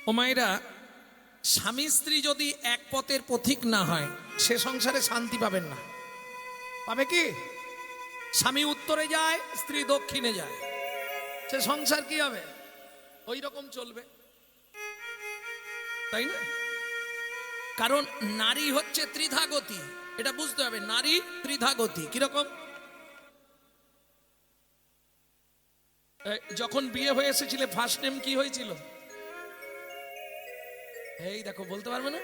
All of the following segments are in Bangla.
ও মায়েরা, স্বামী স্ত্রী যদি এক পথের পথিক না হয় সে সংসারে শান্তি পাবেন না। পাবে কি? স্বামী উত্তরে যায়, স্ত্রী দক্ষিণে যায়, সে সংসার কি হবে? ওই রকম চলবে, তাই না? কারণ নারী হচ্ছে ত্রিধাগতি, এটা বুঝতে হবে। নারী ত্রিধাগতি কিরকম? যখন বিয়ে হয়ে এসেছিলে ফার্স্ট নেম কি হয়েছিল? এই দেখো, বলতে পারবে না?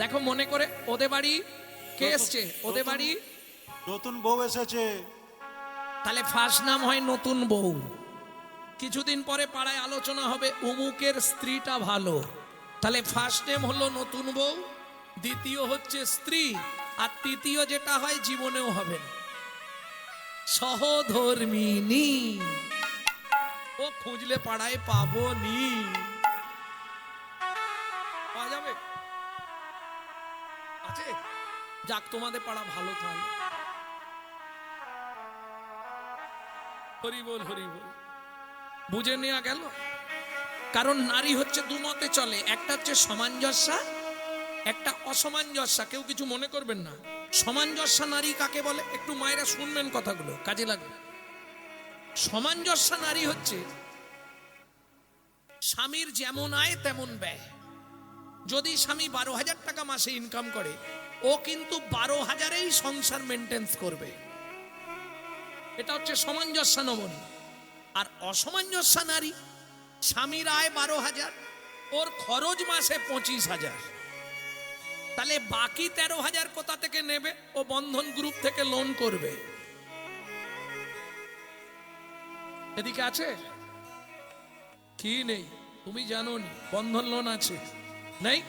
দেখো মনে করে, ওদের বাড়ি কে এসছে? ওদের বাড়ি নতুন বউ এসেছে। তাহলে ফার্স্ট নাম হয় নতুন বউ। কিছুদিন পরে পাড়ায় আলোচনা হবে অমুকের স্ত্রীটা ভালো, তাহলে ফার্স্ট নেম হলো নতুন বউ, দ্বিতীয় হচ্ছে স্ত্রী, আর তৃতীয় যেটা হয় জীবনেও হবে না, সহধর্মিনী। ও খুঁজলে পাড়ায় পাবো নি, পাওয়া যাবে? আছে? যাক, তোমাদের পাড়া ভালো। তাহলে হরি বল, হরি বল। বুঝে নেওয়া গেল। কারণ নারী হচ্ছে দুমতে চলে, একটা হচ্ছে সামঞ্জস্যা, একটা অসামঞ্জস্যা। কেউ কিছু মনে করবেন না। সামঞ্জস্যা নারী কাকে বলে? একটু মায়েরা শুনবেন, কথাগুলো কাজে লাগবে। সামঞ্জস্যা নারী হচ্ছে স্বামীর যেমন আয় তেমন ব্যয়। যদি স্বামী 12,000 টাকা মাসে ইনকাম করে, ও কিন্তু 12,000-এই সংসার মেনটেন্স করবে। এটা হচ্ছে সামঞ্জস্যা নমনী। আর অসামঞ্জস্যা নারী, স্বামীর আয় 12,000, ওর খরচ মাসে 25,000, তাহলে বাকি 13,000 কোথা থেকে নেবে? ও বন্ধন গ্রুপ থেকে লোন করবে। এদিকে আছে কি? নেই? তুমি জানো নি বন্ধন লোন আছে? নেই?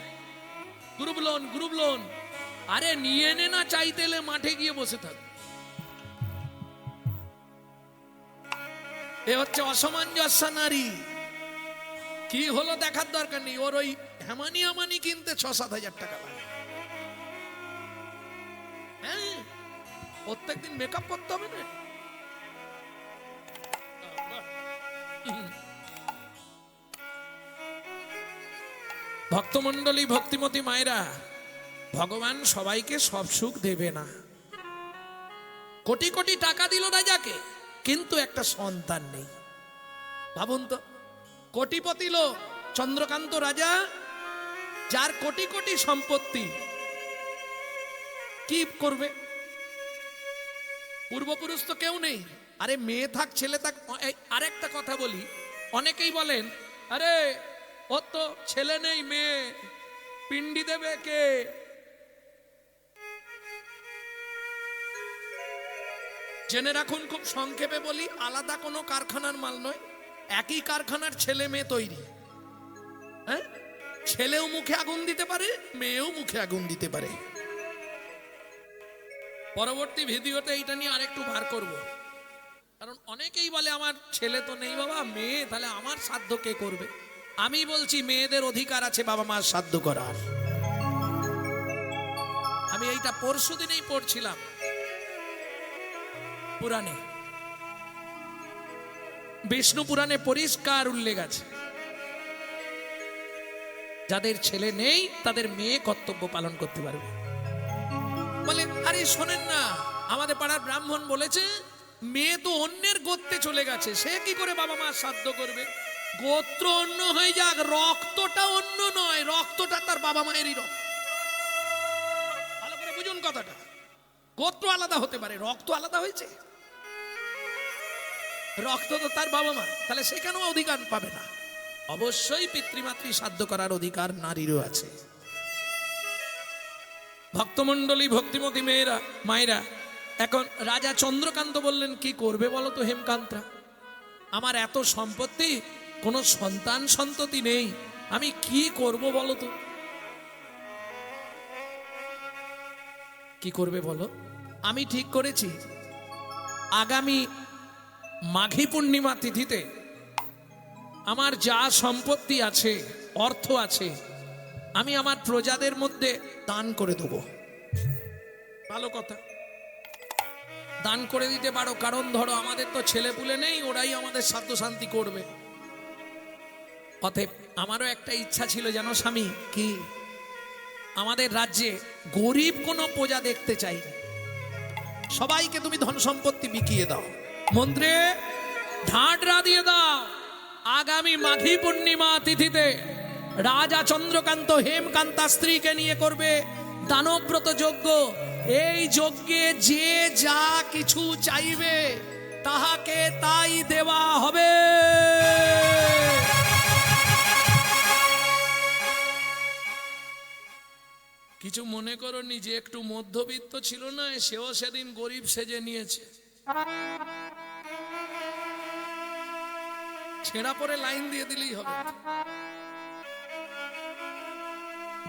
Group loan, group loan. আরে নিয়ে নে না, চাইতে এলে মাঠে গিয়ে বসে থাক। এ হচ্ছে অসামঞ্জস্য নারী। কি হলো দেখার দরকার নেই, ওর ওই হেমানি আমানি কিনতে 6-7 হাজার টাকা লাগে। হ্যাঁ, প্রত্যেকদিন মেকআপ করতে হবে না? ভক্তমন্ডলী, ভক্তিমতী মায়েরা, ভগবান সবাইকে সব সুখ দেবে না। কোটি কোটি টাকা দিল রাজাকে, কিন্তু একটা সন্তান নেই। ভাবুন তো, কোটিপতি লোক চন্দ্রকান্ত রাজা, যার কোটি কোটি সম্পত্তি, কি করবে? পূর্বপুরুষ তো কেউ নেই। আরে মেয়ে থাক ছেলে থাক। আরেকটা কথা বলি, অনেকেই বলেন আরে ও তো ছেলে নেই, মেয়ে, পিন্ডি দেবে কে? জেনে রাখুন, খুব সংক্ষেপে বলি, আলাদা কোনো কারখানার মাল নয়, একই কারখানার ছেলে মেয়ে তৈরি। হ্যাঁ, ছেলেও মুখে আগুন দিতে পারে, মেয়েও মুখে আগুন দিতে পারে। পরবর্তী ভিডিওতে এইটা নিয়ে আরেকটু বার করব। কারণ অনেকেই বলে আমার ছেলে তো নেই বাবা, মেয়ে, তাহলে আমার শ্রাদ্ধ কে করবে? আমি বলছি মেয়েদের অধিকার আছে বাবা মার শ্রাদ্ধ করার। আমি এইটা পরশু দিনেই পড়ছিলাম পুরাণে, বিষ্ণু পুরাণে পরিষ্কার উল্লেখ আছে, যাদের ছেলে নেই তাদের মেয়ে কর্তব্য পালন করতে পারবে। বলে আরে শোনেন না, আমাদের পাড়ার ব্রাহ্মণ বলেছে মেয়ে তো অন্যের গোত্রে চলে গেছে, সে কি করে বাবা মা শ্রাদ্ধ করবে? গোত্র অন্য হয়ে যাক, রক্তটা অন্য নয়, রক্তটা তার বাবা মায়েরই রক্ত। ভালো করে বুঝুন কথাটা। গোত্র আলাদা হতে পারে, রক্ত আলাদা হয়েছে। রক্ত তো তার বাবা মা, তাহলে সে কেন অধিকার পাবে না? অবশ্যই পিতৃমাতৃ শ্রাদ্ধ করার অধিকার নারীরও আছে। ভক্তমন্ডলী, ভক্তিমতী মেয়েরা, মায়েরা, এখন রাজা চন্দ্রকান্ত বললেন কি করবে বলো তো হেমকান্তরা? আমার এত সম্পত্তি, কোনো সন্তান সন্ততি নেই, আমি কি করব বলো তো? কি করবে বলো? আমি ঠিক করেছি, আগামী মাঘী পূর্ণিমা তিথিতে আমার যা সম্পত্তি আছে, অর্থ আছে, আমি আমার প্রজাদের মধ্যে দান করে দেব। ভালো কথা, দান করে দিতে পারো, কারণ ধরো আমাদের তো ছেলে পুলে নেই, ওরাই আমাদের সাধ্য শান্তি করবে। অতএব আমারও একটা ইচ্ছা ছিল জানো স্বামী, কি আমাদের রাজ্যে গরিব কোনো প্রজা দেখতে চাই না। সবাইকে তুমি ধন সম্পত্তি বিকিয়ে দাও, মন্ত্রে ঢাডরা দিয়ে দাও। আগামী মাঘী পূর্ণিমা তিথিতে রাজা চন্দ্রকান্ত হেমকান্তা স্ত্রীকে নিয়ে করবে দানব্রত যজ্ঞ। এই যজ্ঞে যে যা কিছু চাইবে তাহাকে তাই দেওয়া হবে। কিছু মনে করনি যে একটু মধ্যবিত্ত ছিল না, সেও সেদিন গরিব সেজে নিয়েছে। ছেঁড়া পরে লাইন দিয়ে দিলেই হবে।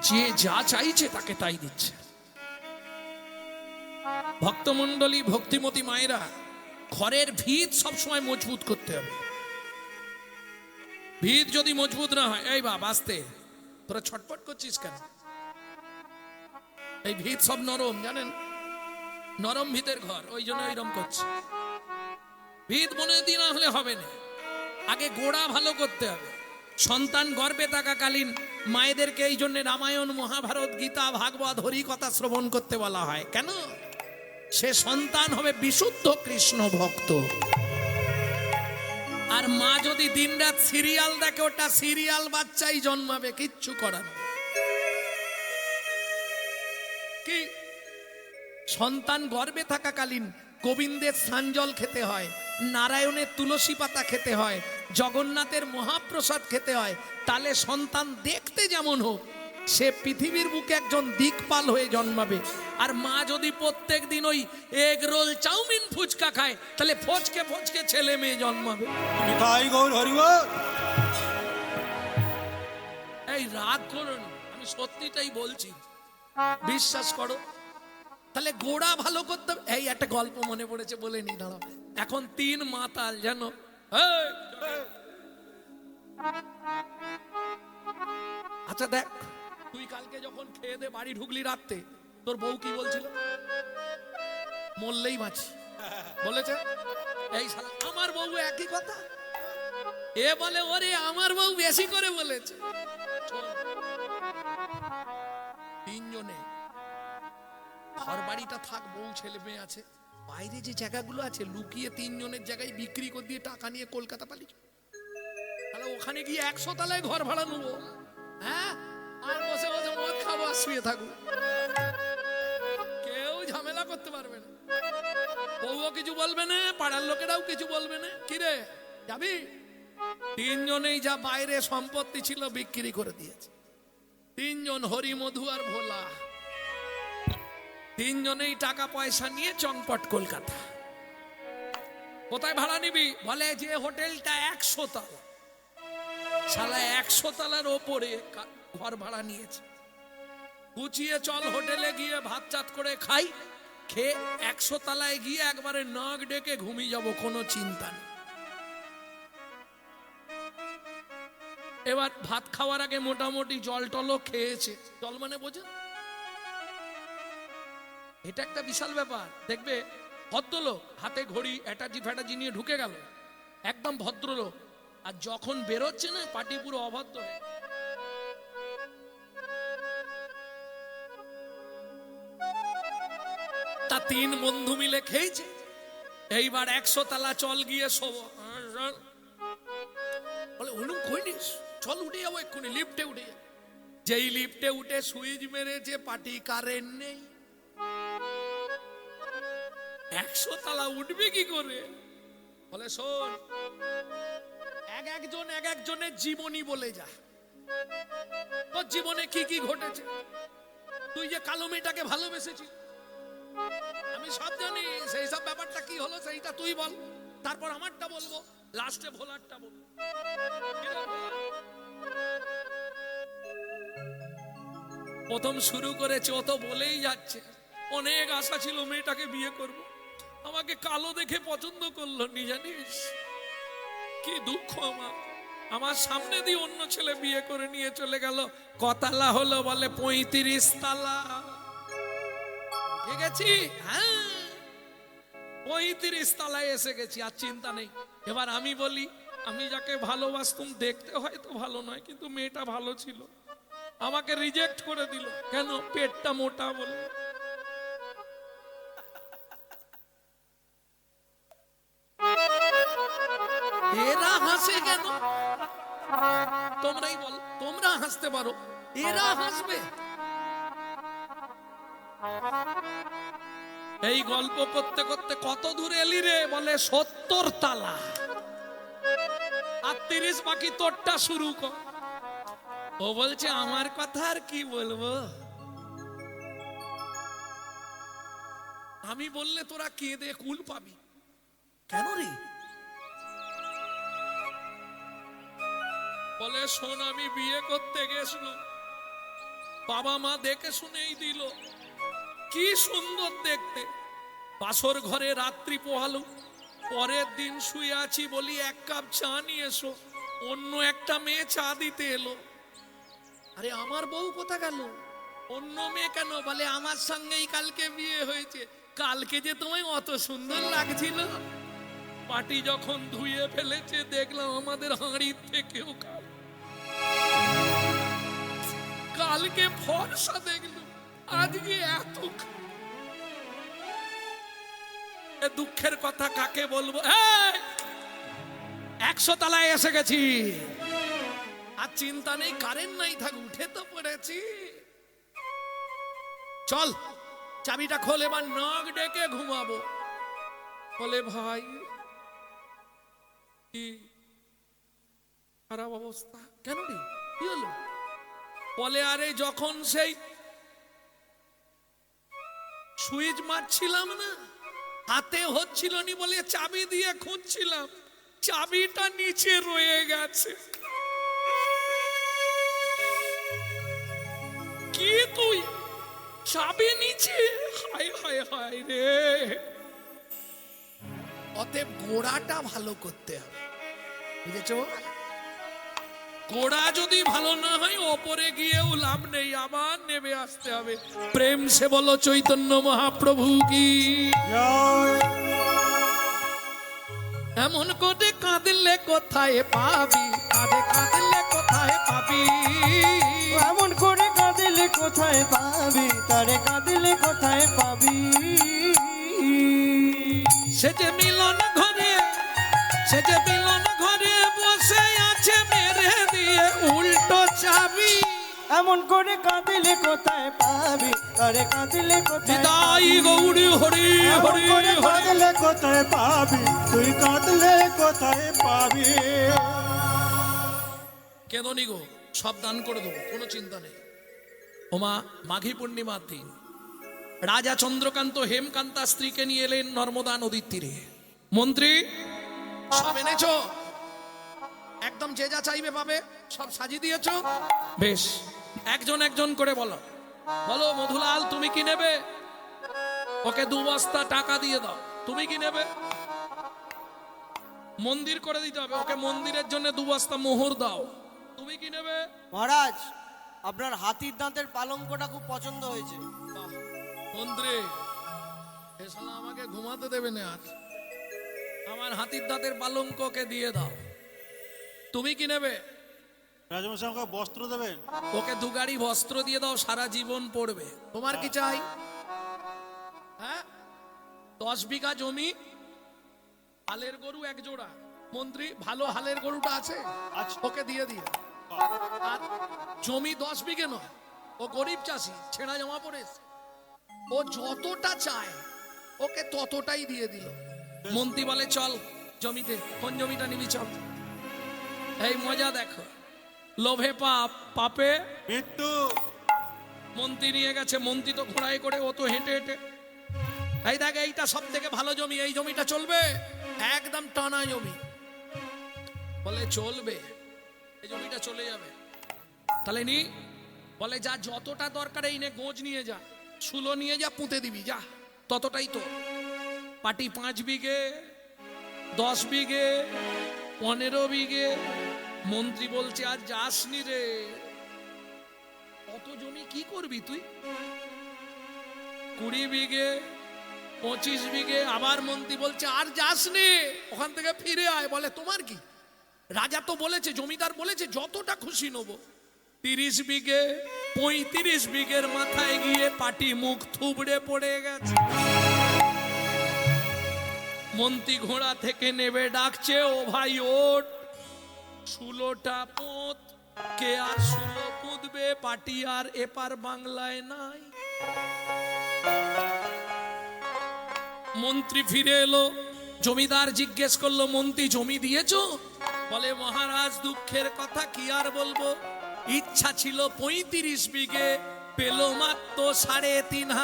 যে যা চাইছে তাকে তাই দিচ্ছে। ভক্তমণ্ডলী, ভক্তিমতী মায়েরা, ঘরের ভিত সবসময় মজবুত করতে হবে। ভিত যদি মজবুত না হয়, এই বাবা আস্তে, তোরা ছটপট করছিস কেন? এই ভিত সব নরম, জানেন, নরম ভিতের ঘর, ওই জন্য এইরকম করছে। ভিত মনে দিয়ে না হলে হবে না, আগে গোড়া ভালো করতে হবে। সন্তান গর্ভে থাকাকালীন মায়েদেরকে এই জন্য রামায়ণ, মহাভারত, গীতা, ভাগবত, হরি কথা শ্রবণ করতে বলা হয়। কেন? সে সন্তান হবে বিশুদ্ধ কৃষ্ণ ভক্ত। আর মা যদি দিনরাত সিরিয়াল দেখে, ওটা সিরিয়াল বাচ্চাই জন্মাবে, কিচ্ছু করার নেই। কি সন্তান গর্ভে থাকাকালীন গোবিন্দের স্নানজল খেতে হয়, নারায়ণের তুলসী পাতা খেতে হয়, জগন্নাথের মহাপ্রসাদ খেতে হয়। তাহলে সন্তান দেখতে যেমন হোক, সে পৃথিবীর বুকে একজন দিকপাল হয়ে জন্মাবে। আর মা যদি প্রত্যেক দিন ওই এগ রোল, চাউমিন, ফুচকা খায়, তাহলে ফচকে ফচকে ছেলে মেয়ে জন্মাবে। তাই গৌর হরিবল। এই রাগ করুন, আমি সত্যিটাই বলছি, বিশ্বাস করো। তাহলে গোড়া ভালো করতে হবে। এই একটা গল্প মনে পড়েছে, বলে নি, দাঁড়াও। এখন 3 মাতাল, জানো, আচ্ছা দেখ, তুই কালকে যখন খেয়ে দে বাড়ি ঢুকলি রাত্রে, তোর বউ কি বলছিল? মরলেই বাঁচি বলেছে। এই শালা আমার বউ একই কথা। এ বলে ওরে আমার বউ বেশি করে বলেছে। শোন, 3 জনে ঘর বাড়িটা থাক, বউ ছেলে মেয়ে আছে, বাইরে যে জায়গাগুলো আছে লুকিয়ে 3 জনের জায়গায় বিক্রি করে দিয়ে টাকা নিয়ে কলকাতা পালিয়ে, তাহলে ওখানে গিয়ে 100 তলায় ঘর ভাড়া নেবো। হ্যাঁ, আর বসে বসে মদ খাবো আর শুয়ে থাকবো, কেউ ঝামেলা করতে পারবে না। বউও কিছু বলবে না, পাড়ার লোকেরাও কিছু বলবে না। কিরে যাবি? 3 জনেই যা বাইরে সম্পত্তি ছিল বিক্রি করে দিয়েছে। 3 জন, হরি, মধু আর ভোলা, 3 জনেই টাকা পয়সা নিয়ে চংপট কলকাতা। কোথায় ভাড়া নিবি? বলে যে হোটেলটা 100 তলা। শালা 100 তলার ওপরে ঘর ভাড়া নিয়েছে। গুছিয়ে চল হোটেলে গিয়ে ভাত চাত করে খাই, খেয়ে 100 তলায় গিয়ে একবারে নাক ডেকে ঘুমিয়ে যাব, কোনো চিন্তা নেই। এবার ভাত খাওয়ার আগে মোটামুটি জল টলও খেয়েছে। জল মানে বোঝেন, এটা একটা বিশাল ব্যাপার। দেখবে ভদ্রলোক হাতে ঘড়ি, অ্যাটাজি ফ্যাটাজি নিয়ে ঢুকে গেল, একদম ভদ্রলোক, আর যখন বেরোচ্ছে না পাটি পুরো অভদ্র হয়ে। তা 3 বন্ধু মিলে খেয়েছে। এইবার 100 তলা চল গিয়ে শোবো। বলে অনু কই নিস, চল উঠে যাবো এক্ষুনি, লিফটে উঠে যাবো। যেই লিফটে উঠে সুইচ মেরেছে, পাটি কারেন্ট নেই। 100 তলা উঠবে কি করে? বলে শোন, একজন এক একজনের জীবনী বলে যা, তোর জীবনে কি কি ঘটেছে। তুই যে কালো মেয়েটাকে ভালোবেসেছিস, আমি সব জানি, সেই সব ব্যাপারটা কি হলো সেইটা তুই বল, তারপর আমারটা বলবো, লাস্টে ভোলারটা বলবো। প্রথম শুরু করেছে, ও তো বলেই যাচ্ছে অনেক আশা ছিল মেয়েটাকে বিয়ে করব, আমাকে কালো দেখে পছন্দ করলো নি, জানিস কি দুঃখ আমার। আমার সামনে দিয়ে অন্য ছেলে বিয়ে করে নিয়ে চলে গেল। কতালা হলো? বলে 35 তালা। ঠিক আছে, হ্যাঁ 35 তালায় এসে গেছি, আর চিন্তা নেই। এবার আমি বলি আমি যাকে ভালোবাসতুম দেখতে হয়তো ভালো নয়, কিন্তু মেয়েটা ভালো ছিল, আমাকে রিজেক্ট করে দিল কেন? পেটটা মোটা বলে। এরা হাসে কেন? তোমরাই বল, তোমরা হাসতে পারো, এরা হাসবে? এই গল্প করতে করতে কত দূর এলি রে? বলে 70 তালা, আর 30 বাকি তোরটা শুরু কর। ও বলছে আমার কথা আর কি বলবো, আমি বললে তোরা কেঁদে কুল পাবি। কেন রে? বলে শোন, আমি বিয়ে করতে গেছিলাম, বাবা মা দেখে শুনেই দিল, কি সুন্দর দেখতে, বাসর ঘরে রাত্রি পোহালো, পরের দিন শুয়ে আছি, বলি 1 কাপ চা নিয়ে এসো, অন্য একটা মেয়ে চা দিতে এলো। আরে আমার বউ কোথা গেল? অন্য মেয়ে কেন? বলে আমার সঙ্গেই কালকে বিয়ে হয়েছে, কালকে যে তোমায় অত সুন্দর লাগছিল। পাটি যখন ধুয়ে ফেলেছে দেখলাম আমাদের হাঁড়ির থেকেও কালকে ফর্সা দেখলো, আজকে এত। দুঃখের কথা কাকে বলবো? 100 তলায় এসে গেছি, আর চিন্তা নেই, কারেন্ট নাই থাক, উঠে তো পড়েছি। চল চাবিটা খোলে, এবার নাক ডেকে ঘুমাবো। বলে ভাই কি খারাপ অবস্থা? কেন রে, কি হলো? বলে আরে যখন সেই সুইচ মারছিলাম না, হাতে হচ্ছিল নি বলে চাবি দিয়ে খুঁজছিলাম, চাবিটা নিচে রয়ে গেছে। কি তুই চাবি নিচে? হায় হায় হায় রে। অতএব গোড়াটা ভালো করতে হবে, বুঝেছো? গোড়া যদি ভালো না হয় ওপরে গিয়েও লাভ নেই, আবার নেমে আসতে হবে। প্রেম সে বলো চৈতন্য মহাপ্রভু কি। এমন করে কাঁদলে কোথায় পাবি, আরে কাঁদলে কোথায় পাবি, এমন করে কাঁদিলে কোথায় পাবি, তারে কাঁদিলে কোথায় পাবি। সে যে মিলন ঘরে, সে যে মিলন ঘরে বসে আছে মেরে দিয়ে উল্টো চাবি। এমন করে কাঁদিলে কোথায় পাবি, তারে কাঁদিলে কোথায় নিতাই গৌরী হরি হরি হরি। কাঁদলে কোথায় পাবি, তুই কাঁদলে কোথায় পাবি। কেঁদনি গো, সব দান করে দেবো, কোনো চিন্তা নেই। ওমা মাঘী পূর্ণিমার দিন রাজা চন্দ্রকান্ত হেমকান্তা স্ত্রীকে নিয়ে এলেন নর্মদা নদীর তীরে। মন্ত্রী সব এনেছো? একদম যে যা চাইবে পাবে, সব সাজিয়ে দিয়েছো? বেশ, একজন একজন করে বলো। বলো মধুলাল তুমি কি নেবে? ওকে 2 বস্তা টাকা দিয়ে দাও। তুমি কি নেবে? মন্দির করে দিতে হবে, ওকে মন্দিরের জন্য 2 বস্তা মোহর দাও। তুমি কি নেবে? মহারাজ, আপনার হাতির দাঁতের পালঙ্কটা খুব পছন্দ হয়েছে। বাহ, মন্ত্রী এ শালা আমাকে ঘুমাতে দেবে না আজ, আমার হাতির দাঁতের পালঙ্ককে দিয়ে দাও। তুমি কি নেবে? রাজমশাই আমাকে বস্ত্র দেবেন। ওকে 2 গাড়ি বস্ত্র দিয়ে দাও, সারা জীবন পড়বে। তোমার কি চাই? হ্যাঁ, 10 বিঘা জমি, হালের গরু 1 জোড়া। মন্ত্রী ভালো হালের গরুটা আছে? আছে। ওকে দিয়ে দিও। আর জমি 10 বিঘে নয়, ও গরিব চাষি, ছেঁড়া জামা পড়েছে, ও যতটা চায় ওকে ততটাই দিয়ে দিল। মন্ত্রী বলে চল জমিতে, কোন জমিটা নিবি চল। এই মজা দেখো, লোভে পাপ, পাপে মৃত্যু। মন্ত্রী নিয়ে গেছে, মন্ত্রী তো ঘোড়ায় করে, ও তো হেঁটে হেঁটে। এই দেখ এইটা সব থেকে ভালো জমি, এই জমিটা চলবে, একদম টানা জমি। বলে চলবে, এই জমিটা চলে যাবে। তাহলে নি, বলে যা যতটা দরকার এই নে, গোজ নিয়ে যা, শুলো নিয়ে যা, পুঁতে দিবি যা, ততটাই তো। পাটি 5 বিঘে, 10 বিঘে, 15 বিঘে। মন্ত্রী বলছে আর যাসনি রে, কত জমি কি করবি তুই? 20 বিঘে, 25 বিঘে। আবার মন্ত্রী বলছে আর যাসনি, ওখান থেকে ফিরে আয়। বলে তোমার কি, রাজা তো বলেছে, জমিদার বলেছে যতটা খুশি নেবো। 30 বিঘে 35 বিঘের মাথায় গিয়ে পাটি মুখ থুবড়ে পড়ে গেছে। মন্ত্রী ঘোড়া থেকে নেবে ডাকছে, ও ভাই ওঠ, শুলোটা পোঁত। কে আর শুলো পুঁতবে, পাটি আর এপার বাংলায় নাই। মন্ত্রী ফিরে এলো, জমিদার জিজ্ঞেস করলো, মন্ত্রী জমি দিয়েছো? বলে, মহারাজ দুঃখের কথা কি আর বলবো, ইচ্ছা ছিল 35 বিঘে, পেল মাত্র 3.5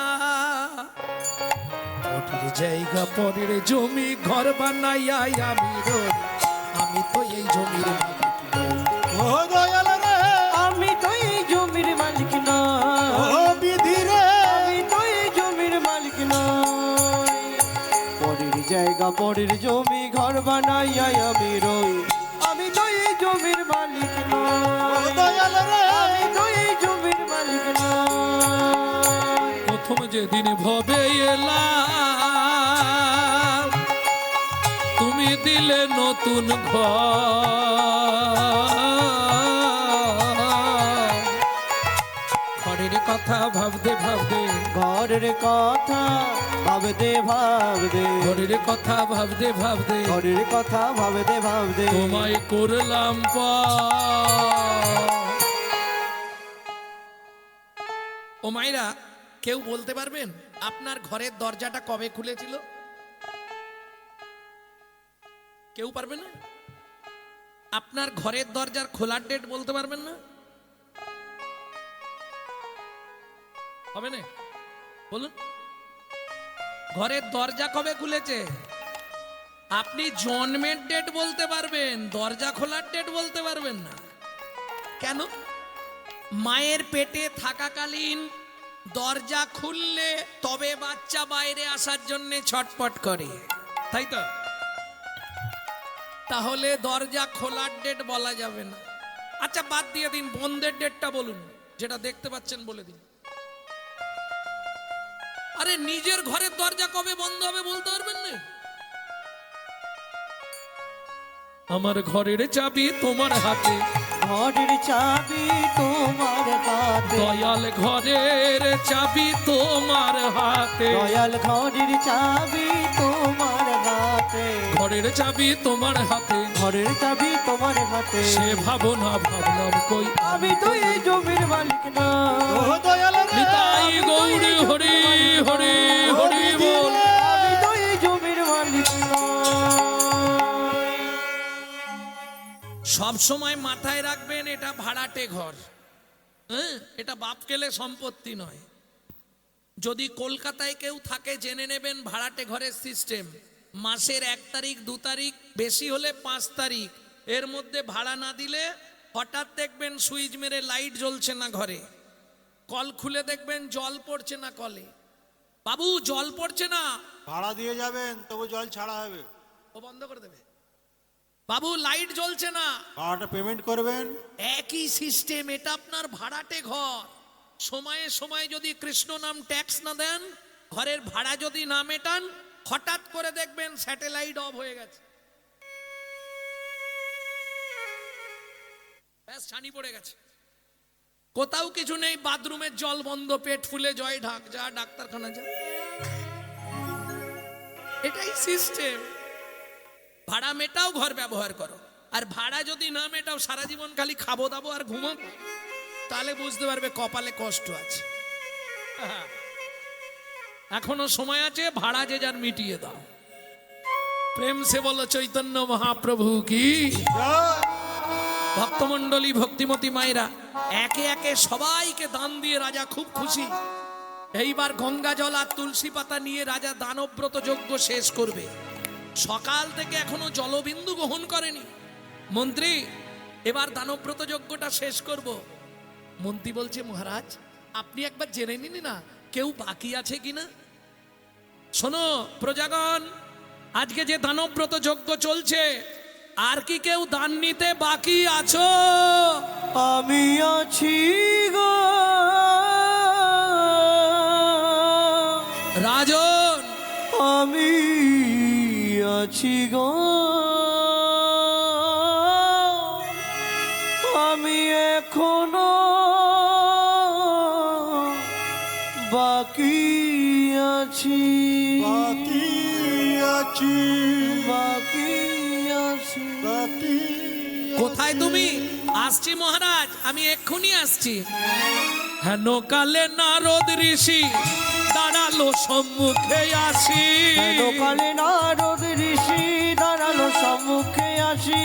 কোটির জায়গা পরের জমি, ঘর বানাইয়া আমি রই, আমি তো এই জমির মালিক নই। ও দয়াল রে, আমি তো এই জমির মালিক না, ও বিধি রে, আমি তো এই জমির মালিক নই। পরের জায়গা পরের জমি, ঘর বানাইয়া আমি রই, আমি তো এই জমির মালিক ও নই। দয়াল রে, আমি তো এই জমির মালিক নই। প্রথম যেদিন ভবে এলাম, তুমি দিলে নতুন ঘরের কথা ভাবতে ভাবতে, ঘরের কথা ভাবতে ভাবতে, ঘরের কথা ভাবতে ভাবতে, ঘরের কথা ভাবতে ভাবতে, তোমায় করলাম পার। ও মাইরা, কেউ বলতে পারবেন আপনার ঘরের দরজাটা কবে খুলেছিল? কেউ পারবে না? আপনার ঘরের দরজার খোলার ডেট বলতে পারবেন না? হবে না? বলুন, ঘরের দরজা কবে খুলেছে? আপনি জন্মের ডেট বলতে পারবেন, দরজা খোলার ডেট বলতে পারবেন না। কেন? মায়ের পেটে থাকাকালীন দরজা খুললে তবে বাচ্চা বাইরে আসার জন্য ছটপট করে, তাই তো? তাহলে দরজা খোলার ডেট বলা যাবে না। আচ্ছা বাদ দিয়ে দিন, বন্ধের ডেটটা বলুন, যেটা দেখতে পাচ্ছেন বলে দিন। আরে নিজের ঘরের দরজা কবে বন্ধ হবে বলতে পারবেন না? আমার ঘরের চাবি তোমার হাতে, ঘরের চাবি তোমার হাতে, দয়াল ঘরের চাবি তোমার হাতে, দয়াল ঘরের চাবি তোমার হাতে, ঘরের চাবি তোমার হাতে, ঘরের চাবি তোমার হাতে। সে ভাবনা ভাবলাম কই, আমি তো এই জমির মালিক না, ও দয়াল রে, নিতাই গৌরী হরি হরি হরি বল। আমি তো এই জমির মালিক না। সব সময় মাথায় রাখবেন, এটা ভাড়াটে ঘর, হ্যাঁ, এটা বাপ কেলে সম্পত্তি নয়। যদি কলকাতায় কেউ থাকে জেনে নেবেন, ভাড়াটে ঘরের সিস্টেম, মাসের 1 তারিখ 2 তারিখ, বেশি হলে 5 তারিখ, এর মধ্যে ভাড়া না দিলে হঠাৎ দেখবেন সুইচ মেরে লাইট জ্বলছে না ঘরে, কল খুলে দেখবেন জল পড়ছে না কলে। বাবু জল পড়ছে না, ভাড়া দিয়ে যাবেন তবু জল ছাড়া হবে, ও বন্ধ করে দেবে। বাবু লাইট জ্বলছে না, ভাড়াটা পেমেন্ট করবেন। একই সিস্টেম, এটা আপনার ভাড়াটে ঘর। সময়ে সময়ে যদি কৃষ্ণ নাম ট্যাক্স না দেন, ঘরের ভাড়া যদি না মেটান, হঠাৎ করে দেখবেন স্যাটেলাইট অফ হয়ে গেছে, ব্যাস ছানি পড়ে গেছে। কোথাও কিছু নেই, বাথরুমের জল বন্ধ, পেট ফুলে জয় ঢাক, যা ডাক্তারখানা যা, এটাই সিস্টেম। ভাড়া মেটাও, ঘর ব্যবহার করো। আর ভাড়া যদি না মেটাও, সারা জীবন খালি খাবো দাবো আর ঘুমাবো, তাহলে বুঝতে পারবে কপালে কষ্ট আছে। এখনো সময় আছে, ভাড়া যে যার মিটিয়ে দাও। প্রেম সে বলো চৈতন্য মহাপ্রভু কি। ভক্তমন্ডলী, ভক্তিমতী মায়েরা, একে একে সবাইকে দান দিয়ে রাজা খুব খুশি। এইবার গঙ্গা জল আর তুলসী পাতা নিয়ে রাজা দানব্রত যজ্ঞ শেষ করবে। সকাল থেকে এখনো জলবিন্দু গ্রহণ করেনি। মন্ত্রী, এবার দানব্রত যজ্ঞটা শেষ করব। মন্ত্রী বলছে, মহারাজ আপনি একবার জেনে নিন না কেউ বাকি আছে কিনা। শোনো প্রজাগণ, আজকে যে দানব্রত যজ্ঞ চলছে, আর কি কেউ দান নিতে বাকি আছো? আমি আছি গো রাজন, আমি আছি গো আমি এখনো বাকি আছি, বাকি আছি, বাকি আছি। বাকি কোথায় তুমি? আসছি মহারাজ, আমি এক্ষুনি আসছি। হেন কালে নারদ ঋষি দাঁড়ালো সম্মুখে আসি। কালে নারদ ঋষি দাঁড়ালো সম্মুখে আসি।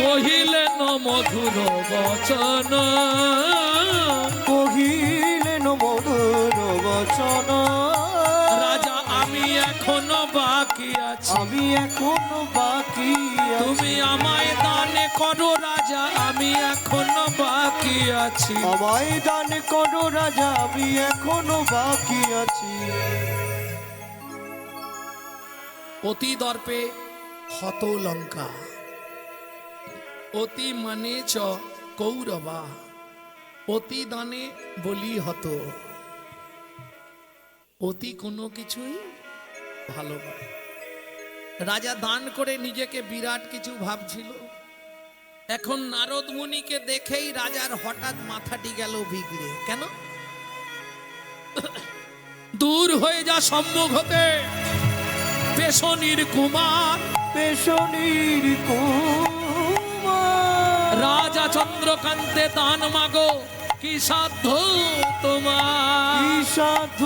কহিলেন মধুর বচন, কহিলেন মধুর বচন। রাজা আমি এখনো বাকি আছি, আমি এখনো বাকি আছি। তুমি আমায় দানে করো রাজা, আমি এখনো বাকি আছি। আমায় দান করো রাজা, আমি এখনো বাকি আছি। অতি দর্পে হত লঙ্কা, অতি মানে চ কৌরবা, অতি দানে বলি হত। অতি কোনো কিছুই ভালো নয়। রাজা দান করে নিজেকে বিরাট কিছু ভাবছিল। এখন নারদ মুনিকে দেখেই রাজার হঠাৎ মাথাটি গেল বিগড়ে। কেন? দূর হয়ে যা সম্মুখ হতে পেশনির কুমার, পেশনির কুমার। রাজা চন্দ্রকান্তে দান মাগো, কি সাধ্য তোমার? কি সাধ্য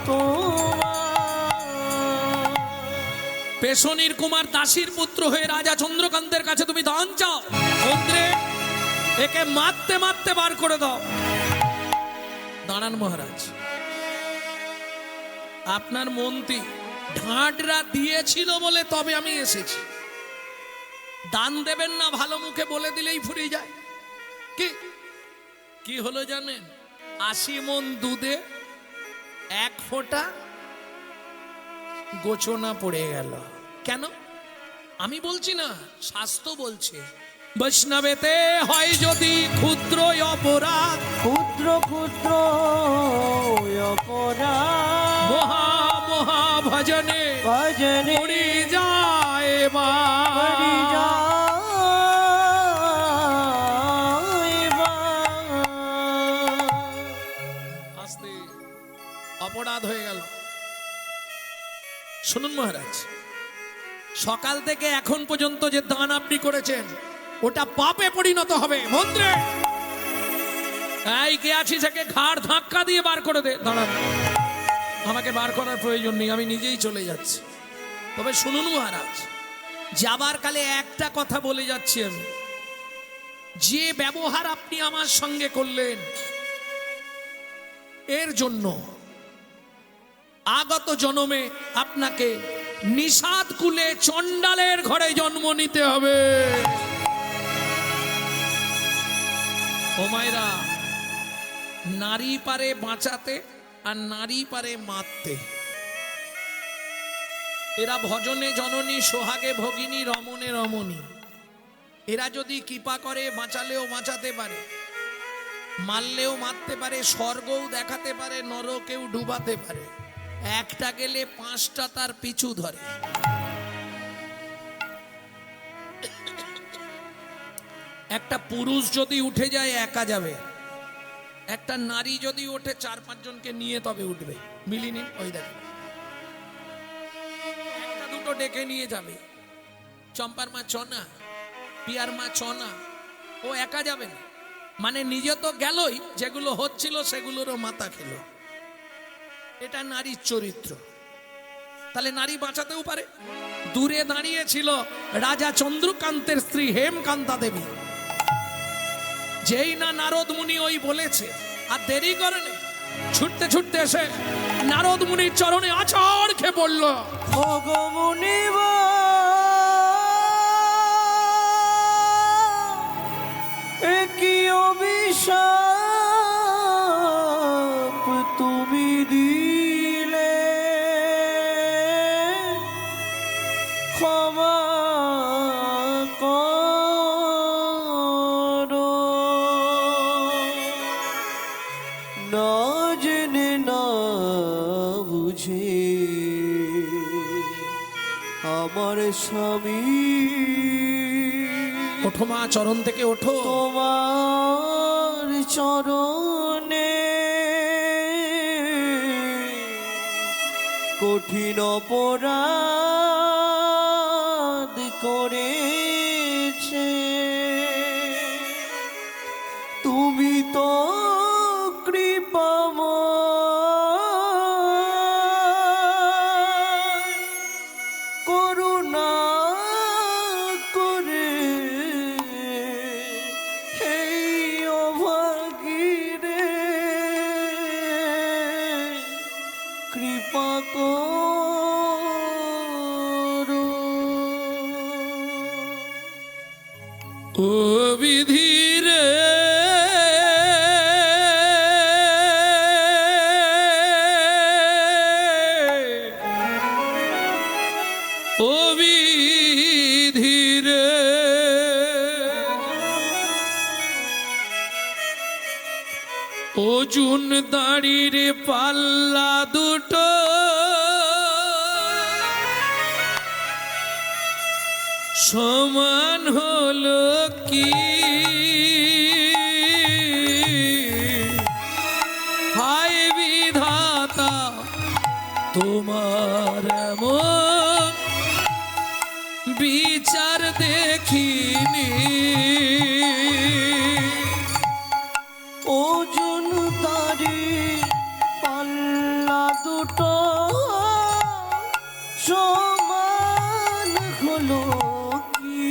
তোমার? পেশনির কুমার দাসীর পুত্র হয়ে রাজা চন্দ্রকান্তের কাছে তুমি দান চাও? মন্ত্রে একে মারতে মারতে বার করে দাও। দাঁড়ান মহারাজ, আপনার মন্ত্রী ঢাঁটরা দিয়েছিল বলে তবে আমি এসেছি। দান দেবেন না ভালো মুখে বলে দিলেই ফুরিয়ে যায়। কি কি হলো জানেন? 80 মণ দুধে 1 ফোঁটা গোচনা পড়ে গেল। কেন? আমি বলছি না, শাস্ত্র বলছে। বৈষ্ণবেতে হয় যদি ক্ষুদ্র অপরাধ, ক্ষুদ্র ক্ষুদ্র অপরাধ, মহা মহা ভজনে ভজনে পড়ি যায় বা। পড়ি যায় বা। আস্তে অপরাধ হয়ে গেল। শুনুন মহারাজ, সকাল থেকে এখন পর্যন্ত যে দান আপনি করেছেন ওটা পাপে পরিণত হবে। মন্ত্রে এই কে আছিস, একে ঘাড় ধাক্কা দিয়ে বার করে দে। দাঁড়ান, আমাকে বার করার প্রয়োজন নেই, আমি নিজেই চলে যাচ্ছি। তবে শুনুন মহারাজ, যাবার কালে একটা কথা বলে যাচ্ছি আমি। যে ব্যবহার আপনি আমার সঙ্গে করলেন এর জন্য আগত জন্মে আপনাকে নিষাদ কুলে চণ্ডালের ঘরে জন্ম নিতে হবে। ও মায়েরা, নারী পারে বাঁচাতে আর নারী পারে মারতে। এরা ভজনে জননী, সোহাগে ভগিনী, রমণে রমণী। এরা যদি কৃপা করে বাঁচালেও বাঁচাতে পারে, মারলেও মারতে পারে, স্বর্গও দেখাতে পারে, নরকেও ডুবাতে পারে। একটা গেলে 5টা তার পিছু ধরে। একটা পুরুষ যদি উঠে যায় একা যাবে, একটা নারী যদি ওঠে 4-5 জনকে নিয়ে তবে উঠবে। মিলিনি? ওই দেখেন, একটা দুটো ডেকে নিয়ে যাবে। চম্পার মা চনা, পিয়ার মা চনা, ও একা যাবে না। মানে নিজে তো গেলই, যেগুলো হচ্ছিল সেগুলোরও মাথা খেলো। এটা নারীর চরিত্র। তাহলে নারী বাঁচাতেও পারে। দূরে দাঁড়িয়ে ছিল রাজা চন্দ্রকান্তের স্ত্রী হেমকান্তা দেবী। যেই না নারদ মুনি ওই বলেছে, আর দেরি করেনি, ছুটতে ছুটতে এসে নারদ মুনির চরণে আছাড় খেয়ে পড়ল। ও গো মুনিব, এ কি অভিশাপ তুমি দিলে, ক্ষমা করো। না জেনে না বুঝে আমার স্বামী ওঠো মা, চরণ থেকে ওঠো। তোমার চরণে কঠিন অপরাধ করেছে, তুমি তো কৃপাময়, করুণা করে এই অভাগীরে কৃপা করো। ও বিধি রে, ও বিধি রে, ওজন দাড়ির পাল্লা দুটো সমান হলো কি? হায় বিধাতা, তোমার এমন বিচার দেখিনি। ওজন তারি পাল্লা দুটো সমান হলো কি?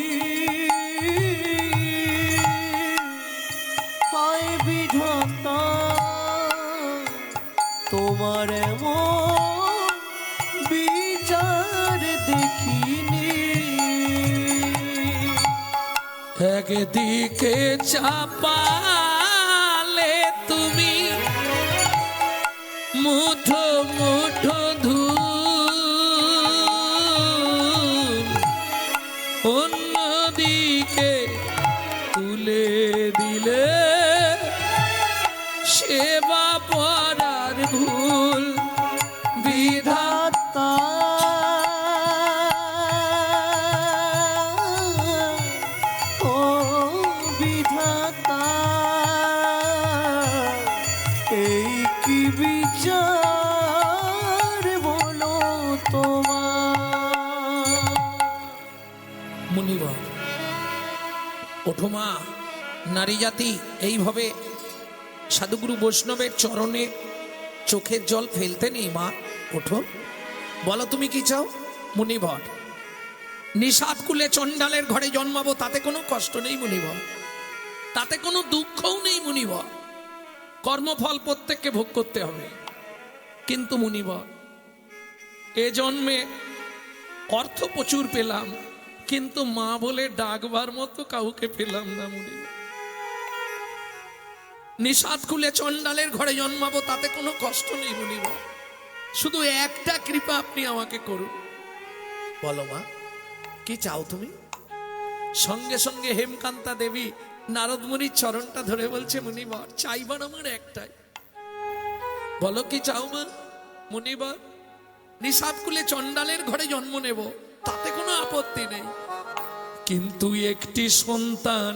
হায় বিধাতা, তোমার এমন বিচার দেখিনি। একদিকে চাপালে তুমি মুঠো মুঠো ধূল, অন্যদিকে তুলে দিলে সেবা পরার ভুল। বিধাতা, ও বিধাতা, এই কি বিচার বলো তোমার? মুনিবর, ওঠো মা। নারী জাতি এইভাবে সাধুগুরু বৈষ্ণবের চরণে চোখের জল ফেলতে নেই। মা ওঠো, বলো তুমি কি চাও? মুনিবর, নিষাদ কুলে চণ্ডালের ঘরে জন্মাবো, তাতে কোনো কষ্ট নেই মুনিবর, তাতে কোনো দুঃখও নেই মুনিবর। কর্মফল প্রত্যেককে ভোগ করতে হবে, কিন্তু মুনিবর এ জন্মে অর্থ প্রচুর পেলাম, কিন্তু মা বলে ডাকবার মতো কাউকে পেলাম না মুনিবর। নিষাদ খুলে চণ্ডালের ঘরে জন্মাবো, তাতে কোনো কষ্ট নেই মুনিবর, শুধু একটা কৃপা আপনি আমাকে করুন। বলো মা, কি চাও তুমি? সঙ্গে সঙ্গে হেমকান্তা দেবী নারদ মুনির চরণটা ধরে বলছে, মুনিবর চাইবার আমার একটাই। বলো কি চাও মা? মুনিবর, নিষাদ কুলে চণ্ডালের ঘরে জন্ম নেব, তাতে কোনো আপত্তি নেই, কিন্তু একটি সন্তান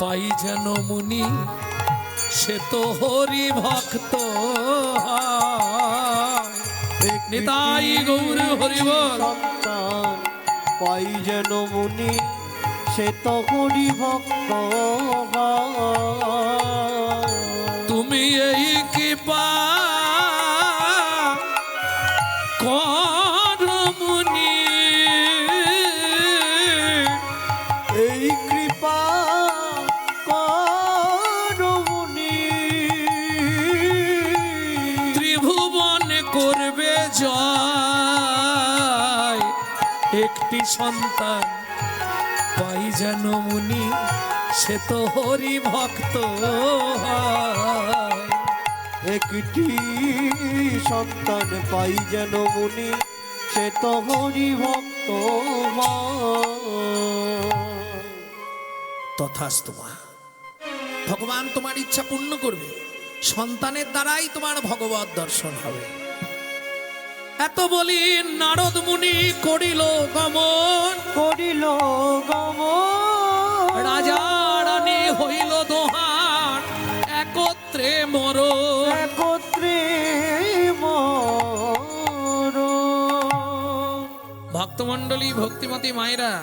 পাই যেন মুনি, সে তো হরি ভক্ত হয়। নিতাই গৌর হরিবল। সন্তান পাই যেন মুনি, সে তো হরি ভক্ত হয়। তুমি এই কৃপা কর মুনি, এই কৃপা করো মুনি, ত্রিভুবন করবে জয়। একটি সন্তান পাই যেন মুনি, সে তো হরি ভক্ত হয়। একটি সন্তান পাই যেন মুনি, সে তো হরি ভক্ত হয়। তথাস্তু মা, ভগবান তোমার ইচ্ছা পূর্ণ করবে, সন্তানের দ্বারাই তোমার ভগবত দর্শন হবে। এত বলি নারদ মুনি করিল গমন, করিল গমন, মর। একত্রে মর। ভক্তমণ্ডলী, ভক্তিমতী মায়েরা,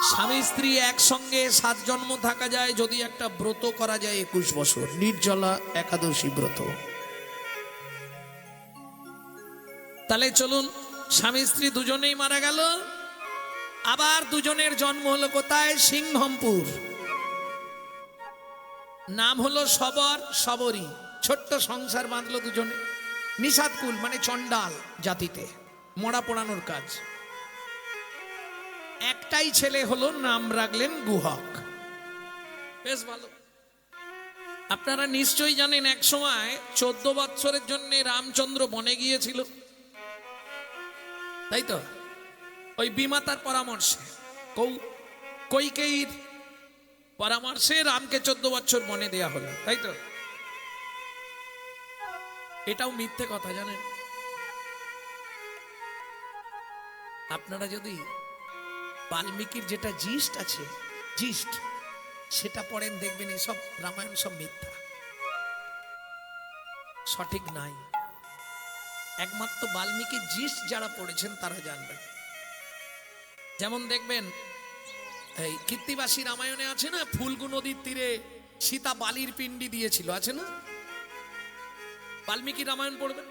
স্বামী স্ত্রী একসঙ্গে 7 জন্ম থাকা যায় যদি একটা ব্রত করা যায় 21 বছর, নির্জলা একাদশী ব্রত। তাহলে চলুন, স্বামী স্ত্রী দুজনেই মারা গেল, আবার দুজনের জন্ম হলো কোথায়? সিংহমপুর। নাম হলো সবর, সবরী। ছোট্ট সংসার বাঁধলো দুজনে। নিষাদকুল মানে চণ্ডাল জাতিতে, মরা পোড়ানোর কাজ। একটাই ছেলে হলো, নাম রাখলেন গুহক। বেশ ভালো। আপনারা নিশ্চয়ই জানেন এক সময় 14 বৎসরের জন্য রামচন্দ্র বনে গিয়েছিল, তাই তো? ওই বিমাতার পরামর্শে, কৈকেয়ীর পরামর্শে রামকে 14 বছর বনে দেয়া হলো, তাই তো? এটাও মিথ্যে কথা, জানেন? আপনারা যদি বাল্মীকির যেটা জিস্ট আছে, জিস্ট, সেটা পড়েন, দেখবেন এসব রামায়ণ সব মিথ্যা, সঠিক নাই। একমাত্র বাল্মীকির জিস্ট যারা পড়েছেন তারা জানবেন। যেমন দেখবেন এই কীর্তিবাসী রামায়ণে আছে না, ফুলগু নদীর তীরে সীতা বালির পিণ্ডি দিয়েছিল, আছে না? বাল্মীকি রামায়ণ পড়বেন।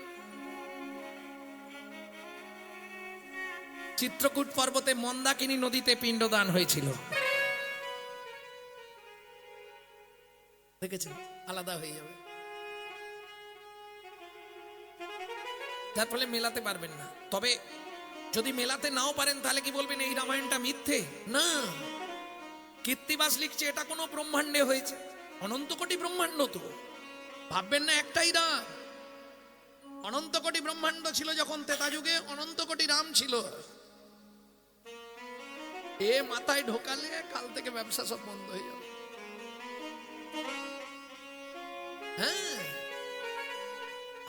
চিত্রকূট পর্বতে মন্দাকিনী নদীতে পিণ্ডদান হয়েছিল, দেখেছেন? আলাদা হয়ে যাবে, যার ফলে মেলাতে পারবেন না। তবে যদি মেলাতে নাও পারেন তাহলে কি বলবেন এই রামায়ণটা মিথ্যে? না, কীর্তিবাস লিখছে এটা কোনো ব্রহ্মাণ্ডে হয়েছে। অনন্ত কোটি ব্রহ্মাণ্ড তো, ভাববেন না একটাই রাম। অনন্ত কোটি ব্রহ্মাণ্ড ছিল যখন ত্রেতা যুগে, অনন্ত কোটি রাম ছিল। এ মাথায় ঢোকালে কাল থেকে ব্যবসা সব বন্ধ হয়ে যাবে। হ্যাঁ,